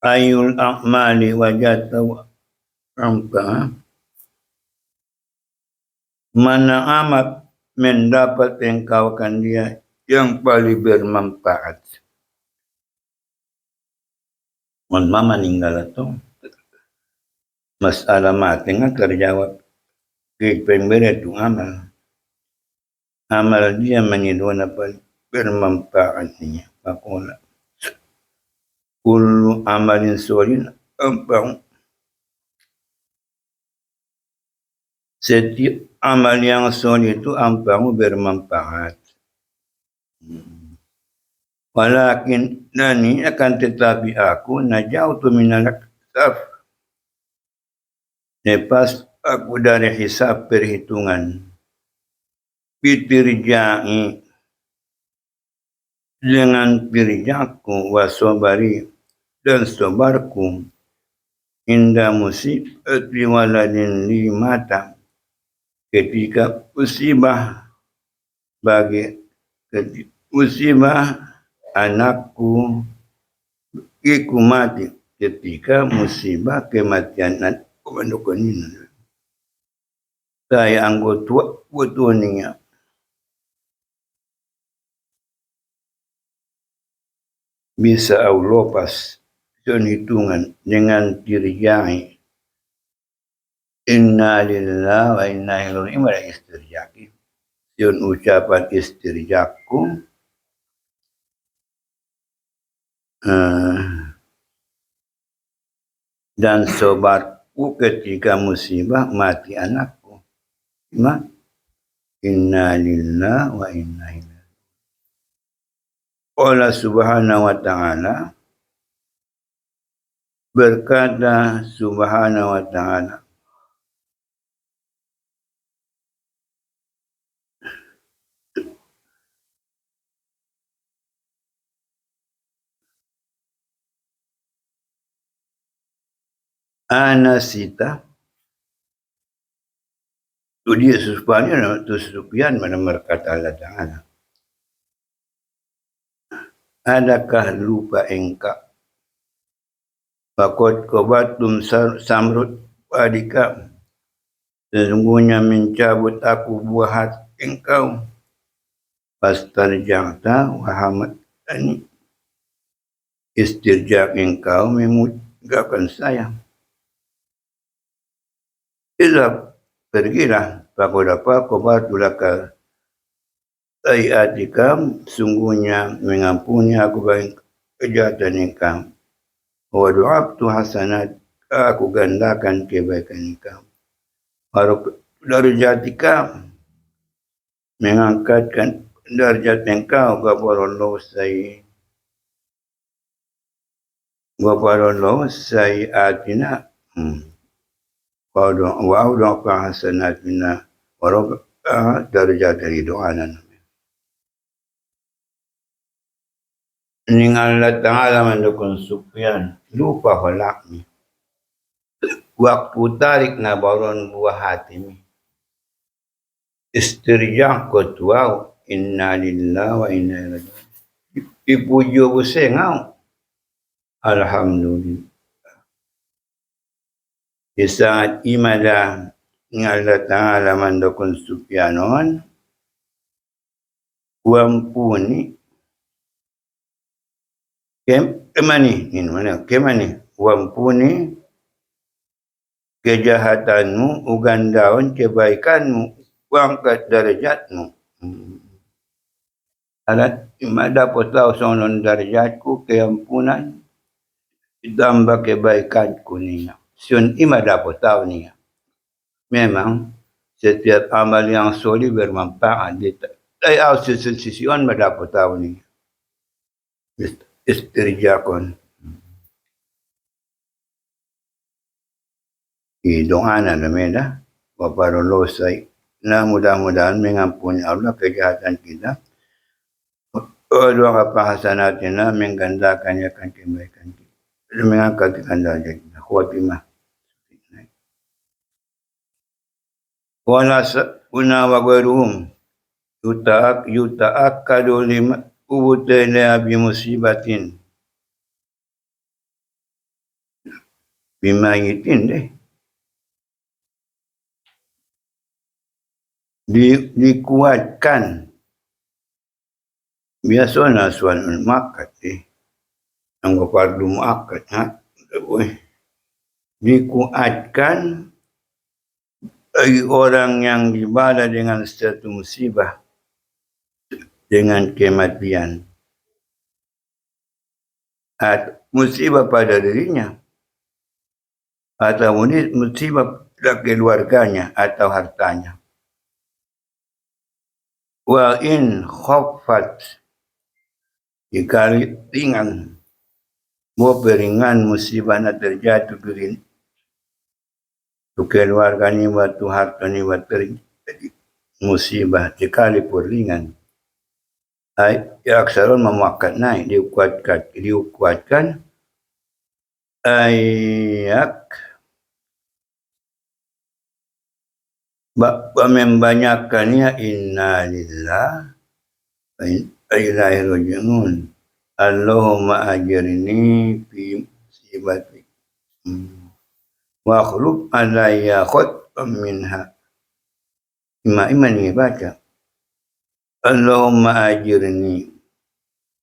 ayul a'mali wajatahu amka, mana amat mendapat engkau kan dia yang paling bermanfaat. Mama meninggal itu masalah mati nga terjawab pemberi itu amal dia menyedona paling bermanfaatnya. Pakola kullu amalin solin ampang, setiap amal yang soleh itu ampang bermanfaat. Walakin nani akan tetapi aku najautu minal hisab, lepas aku dari hisab perhitungan, bitirja'i, dengan pirjaku, wasobari, dan sobarku, inda musibati waladin li mata, ketika musibah bagi musibah anakku iku mati, ketika musibah kematian anakku ini. Saya anggota butuhnya bisa Allah pas hitungan dengan dirjai. Inna lillahi wa inna ilaihi raji'un, istirjaki. Yun ucapan istirjaku. Dan sobarku ketika musibah mati anakku. Inna lillahi wa inna ilaihi. Allah subhanahu wa ta'ala, berkata subhanahu wa ta'ala, anasita, itu dia Sufyan, itu Sufyan mana berkata Allah Ta'ala, adakah lupa engkau? Fakot kobatum samrut wadika, sesungguhnya mencabut aku buah hati engkau. Fastarja'ta Muhammad ini istirja engkau mengucapkan sayang. Izhab, pergilah, fakodafa kobatulaka sayiatikam, sungguhnya mengampuni aku bagi kejahatan engkau. Wa du'abtu hasanat, aku gandakan kebaikan engkau. Darajatika, mengangkatkan darjat engkau, gafarallahu sayiatina, wa'udha'fa hasanatina, wa darjat dari doanan. Ning Allah Ta'ala mendukung Sufyan, lupa halaknya. Waktu tarik na baron buah hati mi. Istirjah kotwau, inna lillahi wa inna ilaihi raji'un. Ipujo busengau. Alhamdulillah. Di saat imada ning Allah Ta'ala mendukung Sufyanon, wampuni kemani wampuni kejahatanmu, ugandaun kebaikanmu, angkat darajatmu. Alat imada potau sonon darajatku, keampunan, tambah kebaikanku niya. Sun imada potau niya. Memang setiap amal yang soleh bermanfaat. Dari sisi-sisian mendapat tahu niya. Istirjakon. Doa namin na. Paparolosay na mudah-mudahan mengampuni Allah kejahatan kita. Doa kapahasan natin na menggandakan ya kan kebaikan kita. Mengangkat darjat kita. Khawatimah. Wala una wa ghairuhum yuta'akkadu lima ubutila bi musibatin bimayitin deh. Dikuatkan biasanya suan makat ang fardu muakkad dikuatkan bagi orang yang dibala dengan satu musibah dengan kematian atau musibah pada dirinya atau musibah pada keluarganya atau hartanya. Wa in khaffat, jika ringan, beringan musibah na terjatuh diri keluarganya waktu hartanya waktu musibah sekalipun ringan. Aksarun memakat naik dikuatkan ayak membanyakkannya inna lillah wa inna ilaihi raji'un. Allahumma ajirni fi musibati wa akhlub alayya khutbam minha. Iman ni baca Allahumma ajirni,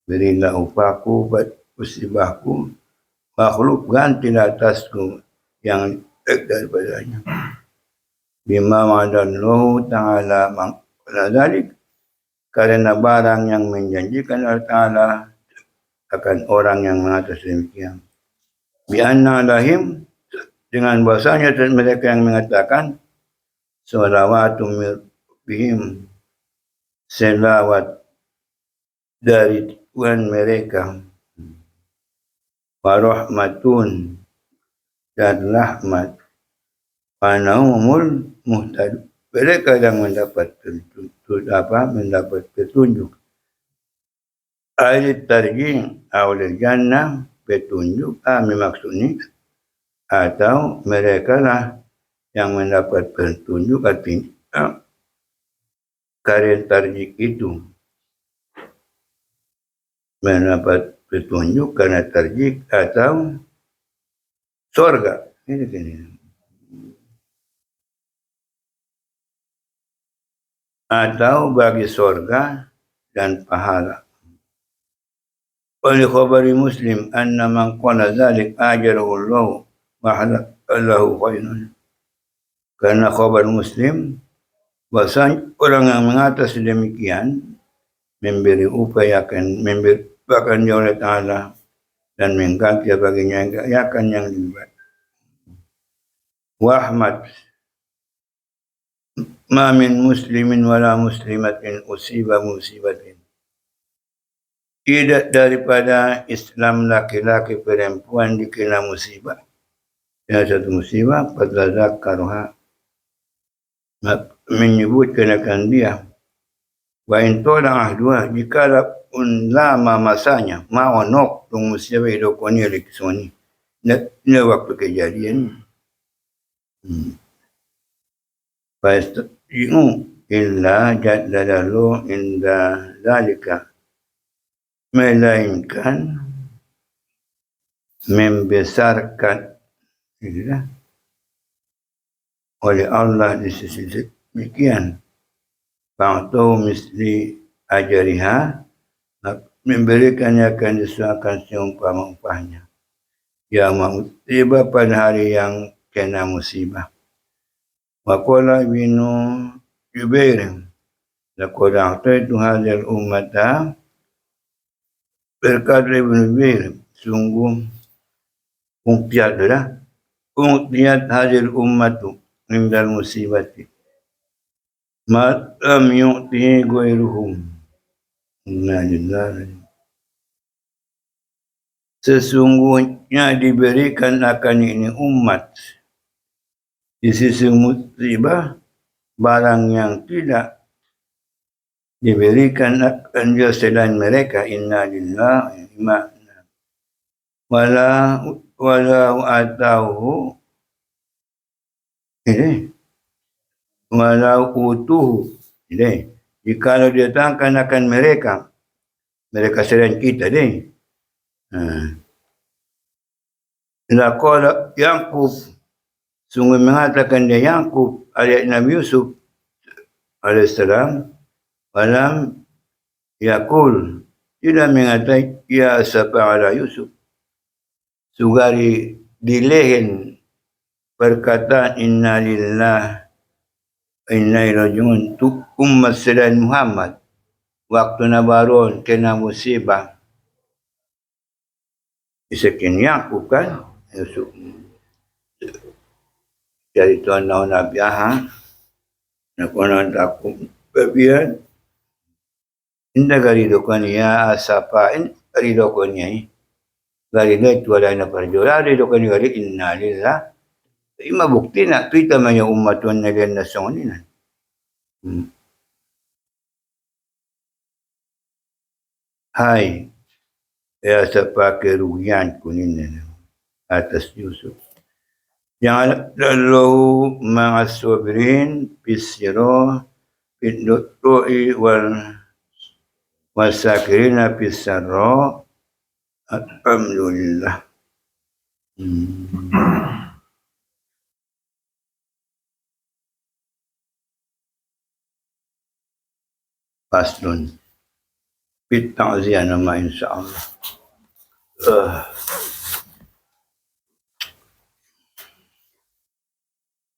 berilah upaku buat musibahku, makhluk gantilah atasku yang daripadanya. Bima wa'adallahu ta'ala ma'adalik, karena barang yang menjanjikan Allah Ta'ala akan orang yang mengatas demikian. Bi'anna lahim, dengan bahasanya mereka yang mengatakan sholawatu bihim, selawat dari Tuhan mereka, warahmatun, dan rahmat, panahumul muhtad, mereka yang mendapat petunjuk. Ayat tarjih awal jannah, petunjuk maksudnya, atau mereka lah yang mendapat petunjuk, artinya karya tarjih itu mendapat petunjuk karena tarjih atau surga. Atau bagi surga dan pahala. Oleh khabari Muslim anna man qala dzalik ajarahu Allah wa halallahu khairun. Karena khabar Muslim bahasa orang yang mengatas demikian memberi upaya akan memberikan oleh Ta'ala dan mengganti baginya yang lebih baik. Wa Ahmad ma min muslimin wala muslimatin usiba musibatin. Tidak daripada Islam laki-laki perempuan dikena musibah. Yang satu musibah pada zakarha menyebutkan akan dia. Wa in tola ahdua jika lama masanya ma'onok tung musibah hiduponi riksoni. Ini waktu kejadian. Fa'isti'u illa jadlalalu inda zalika. Melainkan membesarkan oleh Allah di sisi demikian. Fa'atu misli ajariha memberikannya akan disuakan seumpama upahnya. Ya musibah pada hari yang kena musibah. Wa qala ibnu Jubair laqad a'taitu hadzal ummata berkata Ibn Jubair, sungguh ungtiat hadir ummatu indal musibati ma lam yu'tihi ghairuhum. Sesungguhnya diberikan akan ini umat di sisi musibah barang yang tidak diberikan akan dia selain mereka. Inna lillahi wala atahu wala utuhu. Jika dia datangkan akan mereka selain kita Laqala Yaqub, sungguh mengatakan dia Yaqub ayat Nabi Yusuf alaihissalam, walam yaqul, tidak mengatakan ya asafa ala Yusuf, sugari dilehin perkataan inna lillah inna ilaihi rajiun tu umat selain Muhammad waktu nabarun kena musibah isakin Yaqub kan Yusuf dari tuan Nabi nak takut babian inda garidokan ya asapain garidokan garido itu ada na perjola garidokan gari inna lillah ima bukti nak kita maya umatun na lian nasong ni hai ya asapa kerugian kunin atas Yusuf. Jangan lalu ma'aswabirin bisiro biddu'i wal wasakirina bisarro. Alhamdulillah. Faslun bit ta'ziyah nama insyaAllah.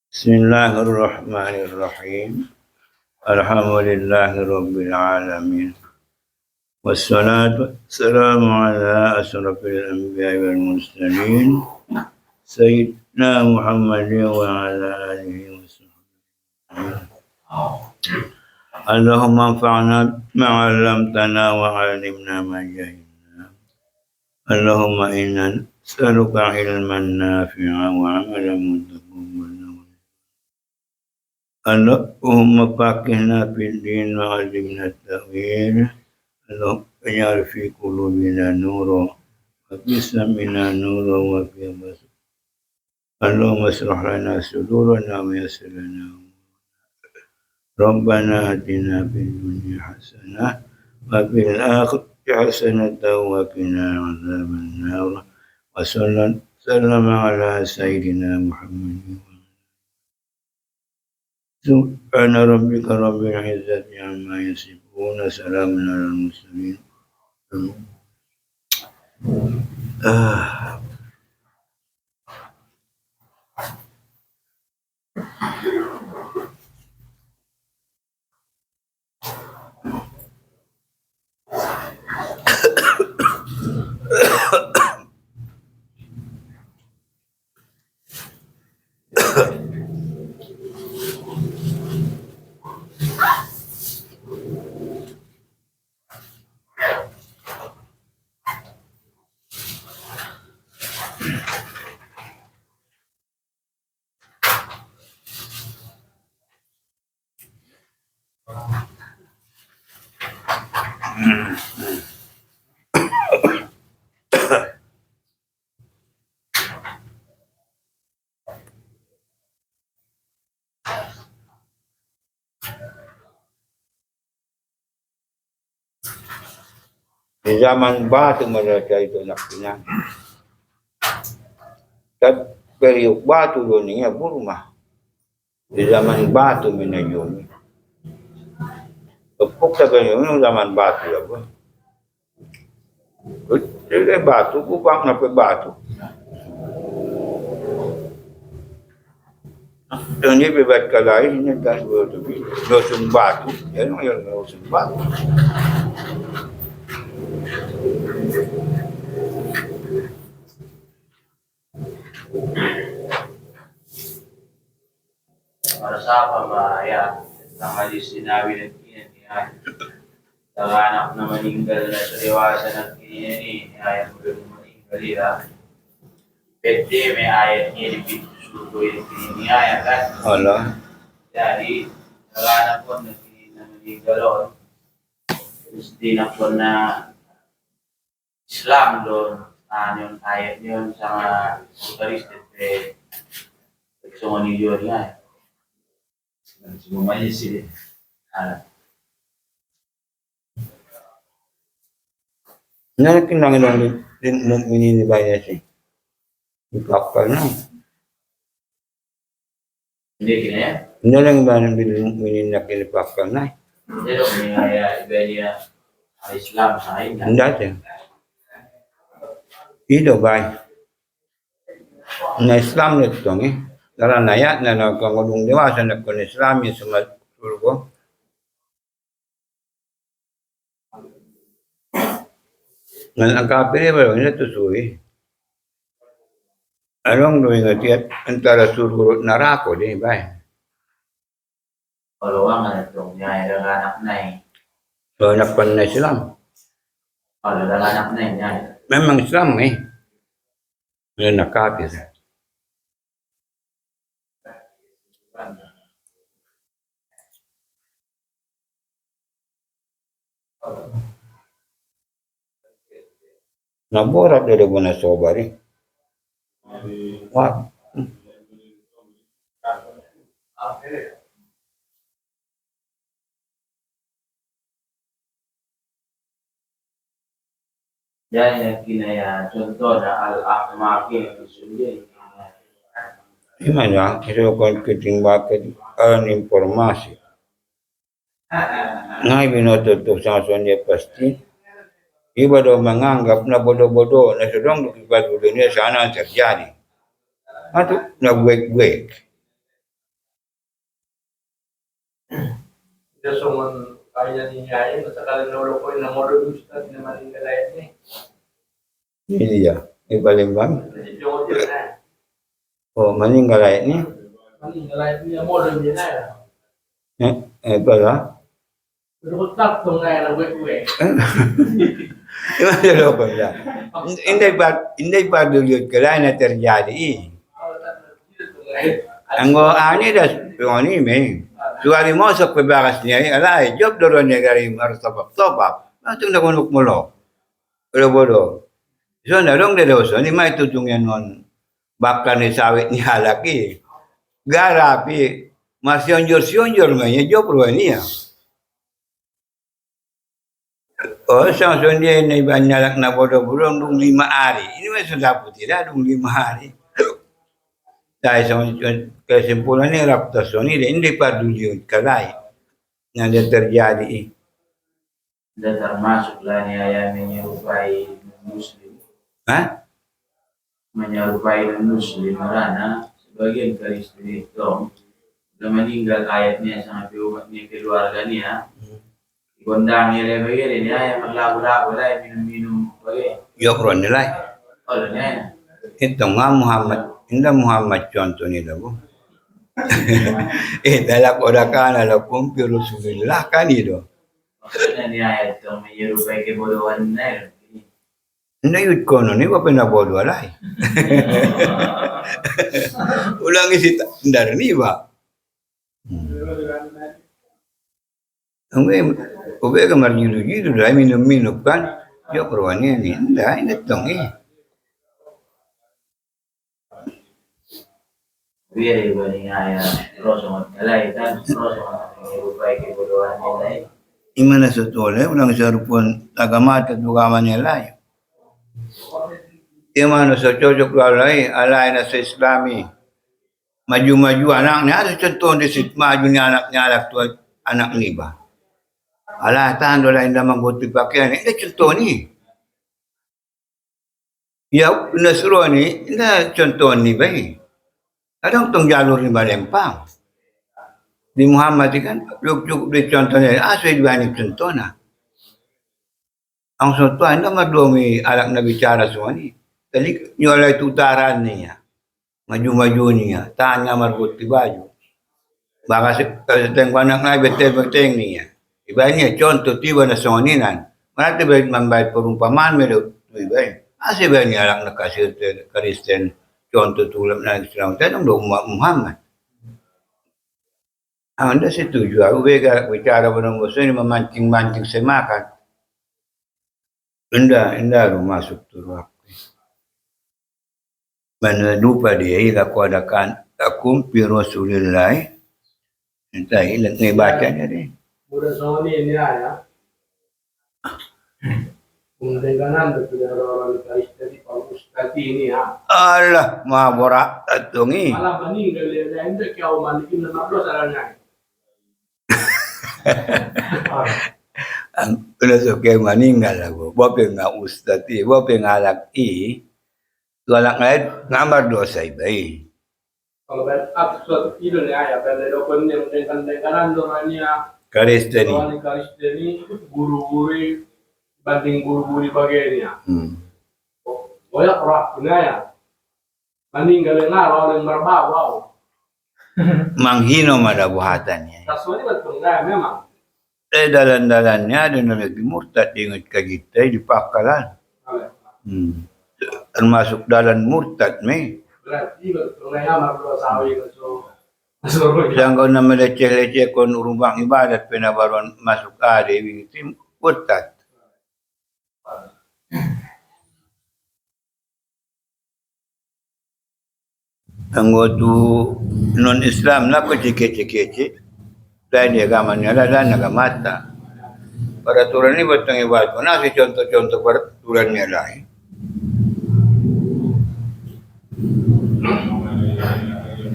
Bismillahirrahmanirrahim. Alhamdulillahi rabbil alamin. Wassalatu wassalamu ala asrafil anbiya'i wal mursalin sayyidina Muhammadin wa ala alihi wa sahbihi. Allahumma anfa'na ma 'allamtana wa 'allimna ma jahilna. Allahumma inna nas'aluka ilman nafi'an wa 'amalan mutaqabbalan. Allahumma faqihna fid din wa 'allimna at-ta'wil. Allahumma ij'al fi qulubina nuran wa fi sam'ina nuran wa fi basarina. Allahumma ishrah lana sudurana wa yassir lana Rabbana atina fid dunya hasanah wa fil akhirati hasanatan wa qina adzabannar. Wa sallallahu ala sayyidina Muhammadin. Subhana rabbika rabbil izzati amma yasifun Salam ala muslimin. Di zaman batu mereka itu naknya. Kat periuk batu dunia burma. Di zaman batu minayun. Tepuk sa ganyan zaman batu ya bu. Jadi batu kupang na batu. Ini bebat kalai ini kan batu. Dosun batu. Yan yung dosun batu. Para sa pamaya ng hadis sinabi ng kinanihan sa anak na maninggal na sa liwasan ng kinani ayat mo yung maninggal ila pwede may ayat niya di pinsusuko yung kinanihan kan Ala. dari sa anak ko na maninggal on terus dinakon na Islam doon yung ayat yun sa mga sutaristit Sungon yun nga sumumaya sila. Kinangilang din minibaya siya. Ipakal na. Hindi kinaya? Hindi lang ba nang minipakal na. Hindi lang may iba niya ang Islam sa akin. Hindi siya. Ito ba? Na Islam nito eh. Karena naya na nagkangulong dewasa na kung Islam yung sumasurgo. Ngan ang kapire ba yun ito suwi. Anong doon nga tiyat antara surgo narako di ba? Kalau nga itong niya yung anak na eh. So napan na Islam. Kalau anak na eh niya. Memang Islam eh. Ngayon nakapire. Naborat dari buona sobari. Wah. Yan yung kinaya contoh na al-ahmaki sulit. Gimana? Itu kan keting bakit an informasi. Ngai binotutup sa sonya pasti. Iba daw menganggap na bodoh-bodoh na sedang lukipat dunia sana terjadi. Atau na wek-wek. Dia someone kaya niya yun, sa kalanolo ko yung namoro yung start na maling kalayat niya. Ini dia. Ini paling bang. Jadi yung dia na. Oh, meninggal ini. Maling kalayat niya, moro niya na. Pala. Pero kung taktong nga na wek-wek. Gimana lo ya? Hindi pa dulu kailan na terjadi. Ang ani das ini me. Suari mo sa pebakas niya, alay, job doon niya gari martapap-tapap. Natung nakunok mo lo. Pero bodo. So, narong deloso, ni may tutong yan nun. Baka ni sawit ni halaki. Garapi, mas yonjor nga job ruwa niya. O, sa niya na iba niya na bodo-bodo, nung 5 hari. Ini may sudah putih dah, nung 5 hari. Dahil sa kesimpulan ni raptasyon nila, hindi pa dulu kalay na terjadi. dan termasuklah niaya menyerupai muslim. Hah? Menyerupai muslim karena sebagian Kristen itu sudah meninggal ayatnya sangat umatnya keluarganya gondang ya lebih niaya berlagu-lagu lah minum-minum bagai Yo kron nilai. kalau niaya Ito nga Muhammad contoh ni daw. Dalak orakan ala kumpi Rasulullah kan itu. maksudnya niaya itu menyerupai kebodohan niaya. Hindi yun ko no, ni wa pinabodo alay. Ulang isi ndar ni ba. Ang ube ka margilu-gilu dahil minum-minum kan. Yo kron ni hindi tong Biar ibang niaya terus mengalai kan terus menyerupai kebodohan yang lain. Imana sa tole, ulang sa rupon tagamata dugaman niya layo. Imana sa cocok lalay, alay na sa Islami. Maju-maju anak niya, ada contoh di situ maju ni anak tu anak ni ba. Alay, tahan dola hindi mangguti pakaian, ini contoh ni. Ya, nasro ni, hindi contoh ni ba Kadang tong jalur ni Balempang. Di Muhammad kan, cukup di contohnya, asa ibani contoh na. Ang contoh, hindi madumi alak na bicara semua ni. Jadi, nyolay tutaran niya. Maju-maju niya. Tahan nga margot di baju. Baka sa anak na beteng-beteng niya. Iba niya, contoh, tiba na soninan. Manati ba mambayad perumpamaan, iba asa iba niya alak na Kristen, contoh tulad na Islam. Tanong do Muhammad. Anda setuju. Aku bicara barang bosan ini memancing-mancing saya makan. Indah masuk turun aku. Mana lupa dia aku adakan akum pi Rasulillah. Entah hilang ni bacanya deh. Mudah sama ini ya. Kemudian kanan betul orang Kristen Pak Ustaz ini ya. Allah maborak tatungi. Malah meninggal dia hendak kau mandikin 15 salahnya. Ang pinasok kay maninggal ako. Wapi nga ustad wapi nga alak Walak ngayon, ngamar dosa iba Kalau suatu itu nih ya, pada dokon yang dengan kanan dorangnya. Kristeni. Orang Kristen ini guru-guru banding guru-guru bagainya. Oh ya, orang ya. Meninggal orang yang berbau. Manghino madabuhatannya. Tasawuf betul nggak memang. Dalan-dalannya ada lagi murtad ingat ke kita di pakalan. Termasuk dalan murtad me. Berarti betul nggak marlo sawi itu. Yang kau nama leceh-leceh kon rumah ibadat penabaruan masuk ada itu murtad. Anggota non Islam nak kecil-kecil. Dahil di agama nila dan nagamata. Peraturan ini betul ibadat. Nasi contoh-contoh peraturan nila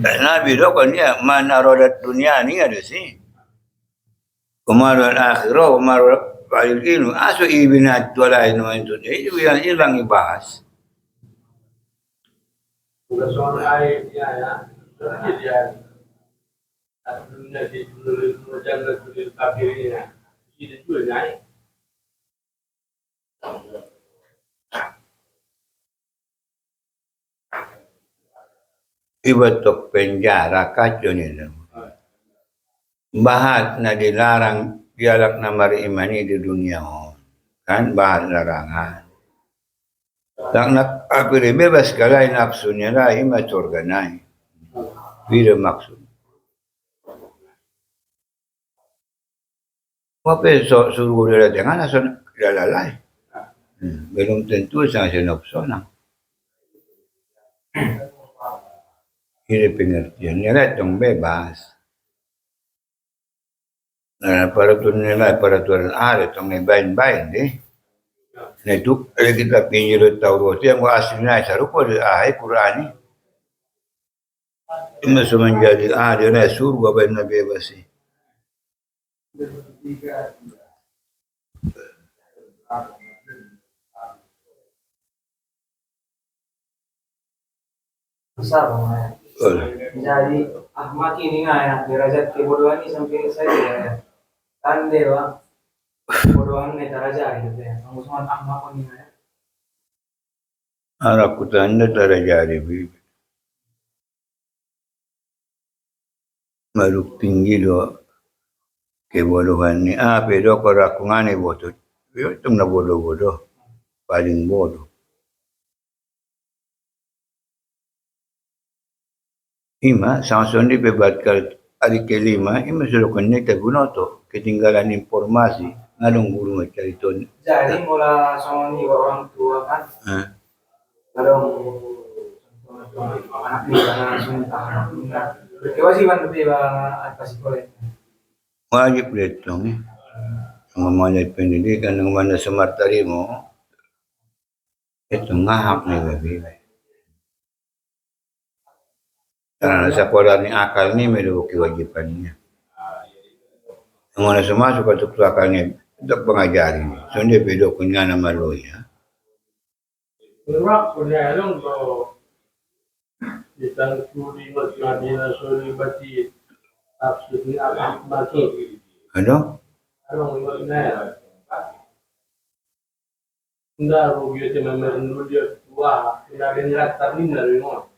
Nabi do kan ya mana rodat dunia ni ada sih. Kemarin akhirah, kemarin balik ini, asu ibinat wala inu itu. Itu yang hilang ibas. Bukan soal air ya. Jadi dia dunia di jangan tulis kafirnya. Itu juga naik. Ibatok penjara kacau ni. Bahat na dilarang dialak na marimani di dunia. Kan bahat larangan. Tak nak apa bebas kalai nafsunya lah ima surganai. Bila maksud. Apa suruh dia jangan asal dia lalai. Belum tentu sang sinopsona. Ini pengertiannya lah yang bebas. Peraturan nila, peraturan ada yang bain-bain deh. Nah itu kita pinjau tahu yang aslinya sarupa di ayat Quran ini. Cuma semenjadi ada na surga bain na bebas. Besar namanya. Jadi Ahmad ini ya derajat kebodohan ini sampai saya ya. Kan dewa kebodohan ini daraja gitu ya. Musuhan Ahmad ini ya. Arab kutanda darajari bi. Maruk tinggi do kebodohan ni. Pedo korakungane bodoh. Yo tum na bodoh-bodoh. Paling bodoh. Ima, sangat di bebatkan hari kelima, ima sudah connect guna to. Ketinggalan informasi, ngalung guru macam itu. Jadi mula sama ni orang tua kan. Kalau anak ni karena sunnah kewajiban lebih apa sih boleh? Wajib itu ni. Mengenai pendidikan yang mana semartari mo, itu ngahap ni babi. Karena sekolah ni akal ni merupakan kewajibannya. Yang mana semua suka tukar akalnya untuk pengajar ini. So dia beda punya nama lo ya. Berak punya dong kalau kita suri Madinah suri bati tafsir Ahmad itu. Ano? Ano mana? Nda rugi itu memang dulu dia tua, nda dengar tadi nda dengar.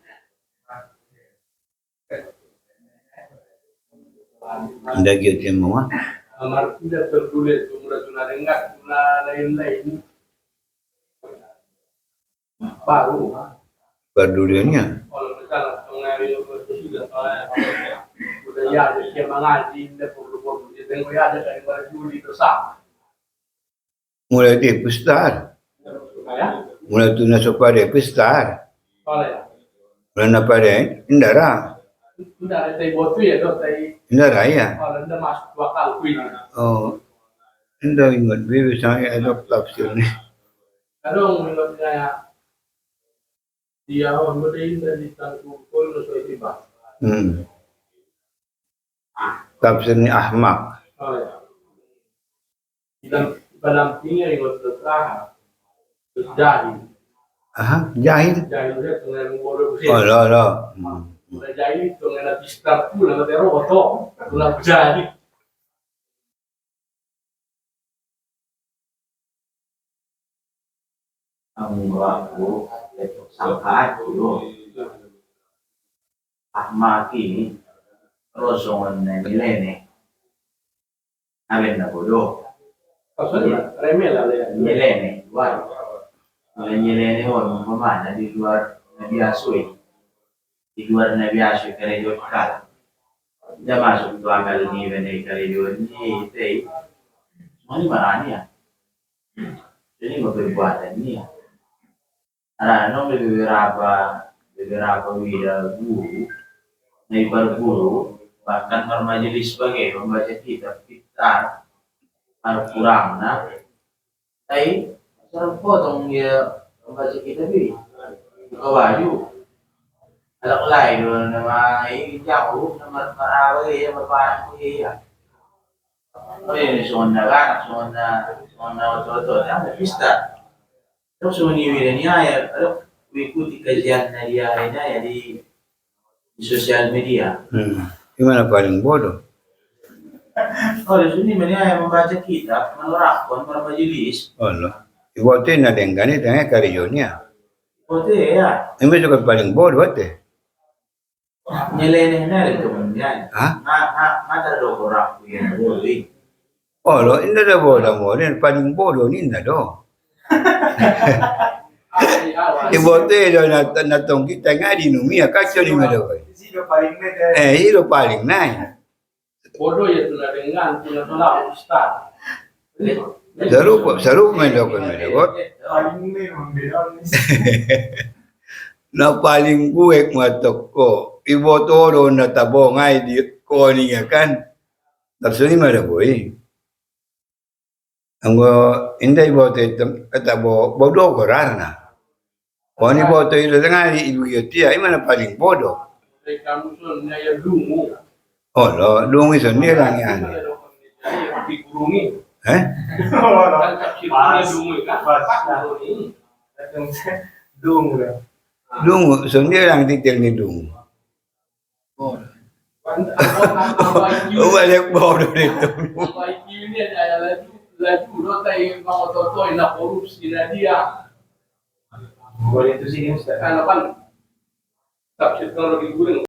Anda gitu semua. Amar tidak tertulis, kemudian sudah dengar, sudah lain-lain. Baru. Peduliannya. Kalau misalnya mengalir sudah ya, dia mengaji, dia perlu tengok ya ada dari mana juli bersama. Mulai di pusat. Mulai tu nasib pada pusat. Kalau ya. Mulai nak pada indara. Sudah ada botu ya, dok tadi. Indara ya. Kalau anda masuk bakal kuih. Oh, indara ingat bibi saya ada tafsir ni. Kalau menurutnya dia orang berdiri dari tangkup pun sesuai tiba. Tafsir ni Ahmad. Oh ya. Dalam tinggal yang terserah jahil. Jahil. Jahil dia dengan bodoh Oh, lah. Udah jahil dengan pistar pula dengan teror betul. Udah jahil. Ang aku sangka dulu Ahmad ini rosongan nilai ni na bodoh. Maksudnya remeh lah dia. Nilai ni luar. Nilai ni orang mana di luar Nabi Asui. Di luar Nabi Asui kerja kal. Dia masuk tu akal ni benda kerja ni teh. Semua ni mana ni ya? Jadi berbuatan ni ya. Ano beberapa wira guru, naibar guru, bahkan bermajelis sebagai membaca kitab kita kurang nah. Tapi sekarang potong dia membaca kitab ini, buka baju, ada lain dulu nama ini jauh nama apa ya berparang ya. Oh ini sonda kan, sonda betul yang pista. Terus suniwiran ya, ikuti kajian dia ya di sosial media. Gimana paling bodoh? Oh, di sini media yang membaca kitab, menerapkan bermajelis. Allah. Ibu tu nak dengar tengah karyonya. Oh, ya. Ini juga paling bodoh tu. Nyeleneh na kemudian. Mata do orang yang bodoh. Oh, lo ini dah bodoh modern paling bodoh ni dah do. Ibu tu nak tongki tengah di numia kacau di mana boy. Hilo paling naik. Bodoh ya sudah dengan tidak tahu ustaz. Seru main dokon boy. Na paling buek matok ko. Ibu tu na tabong ay di ko niya kan. Tapos ni mana boy. Ang inday boto kata bodoh korarna. Kau ni boto itu tengah ibu dia, ini mana paling bodoh. Kamu sun ya dungu. Oh lo, dungu sendiri yang ni. Eh? Kan tafsirnya dungu kan? Pas ini. Dungu ya. Dungu, so dia lang titil ni Dungu. Oh, balik bodo dito. Ini ada lagi udah tayo mga totoy na korupsi na dia. Boleh itu sih Ustaz. Ano kan? Tafsir kalau lebih gurih.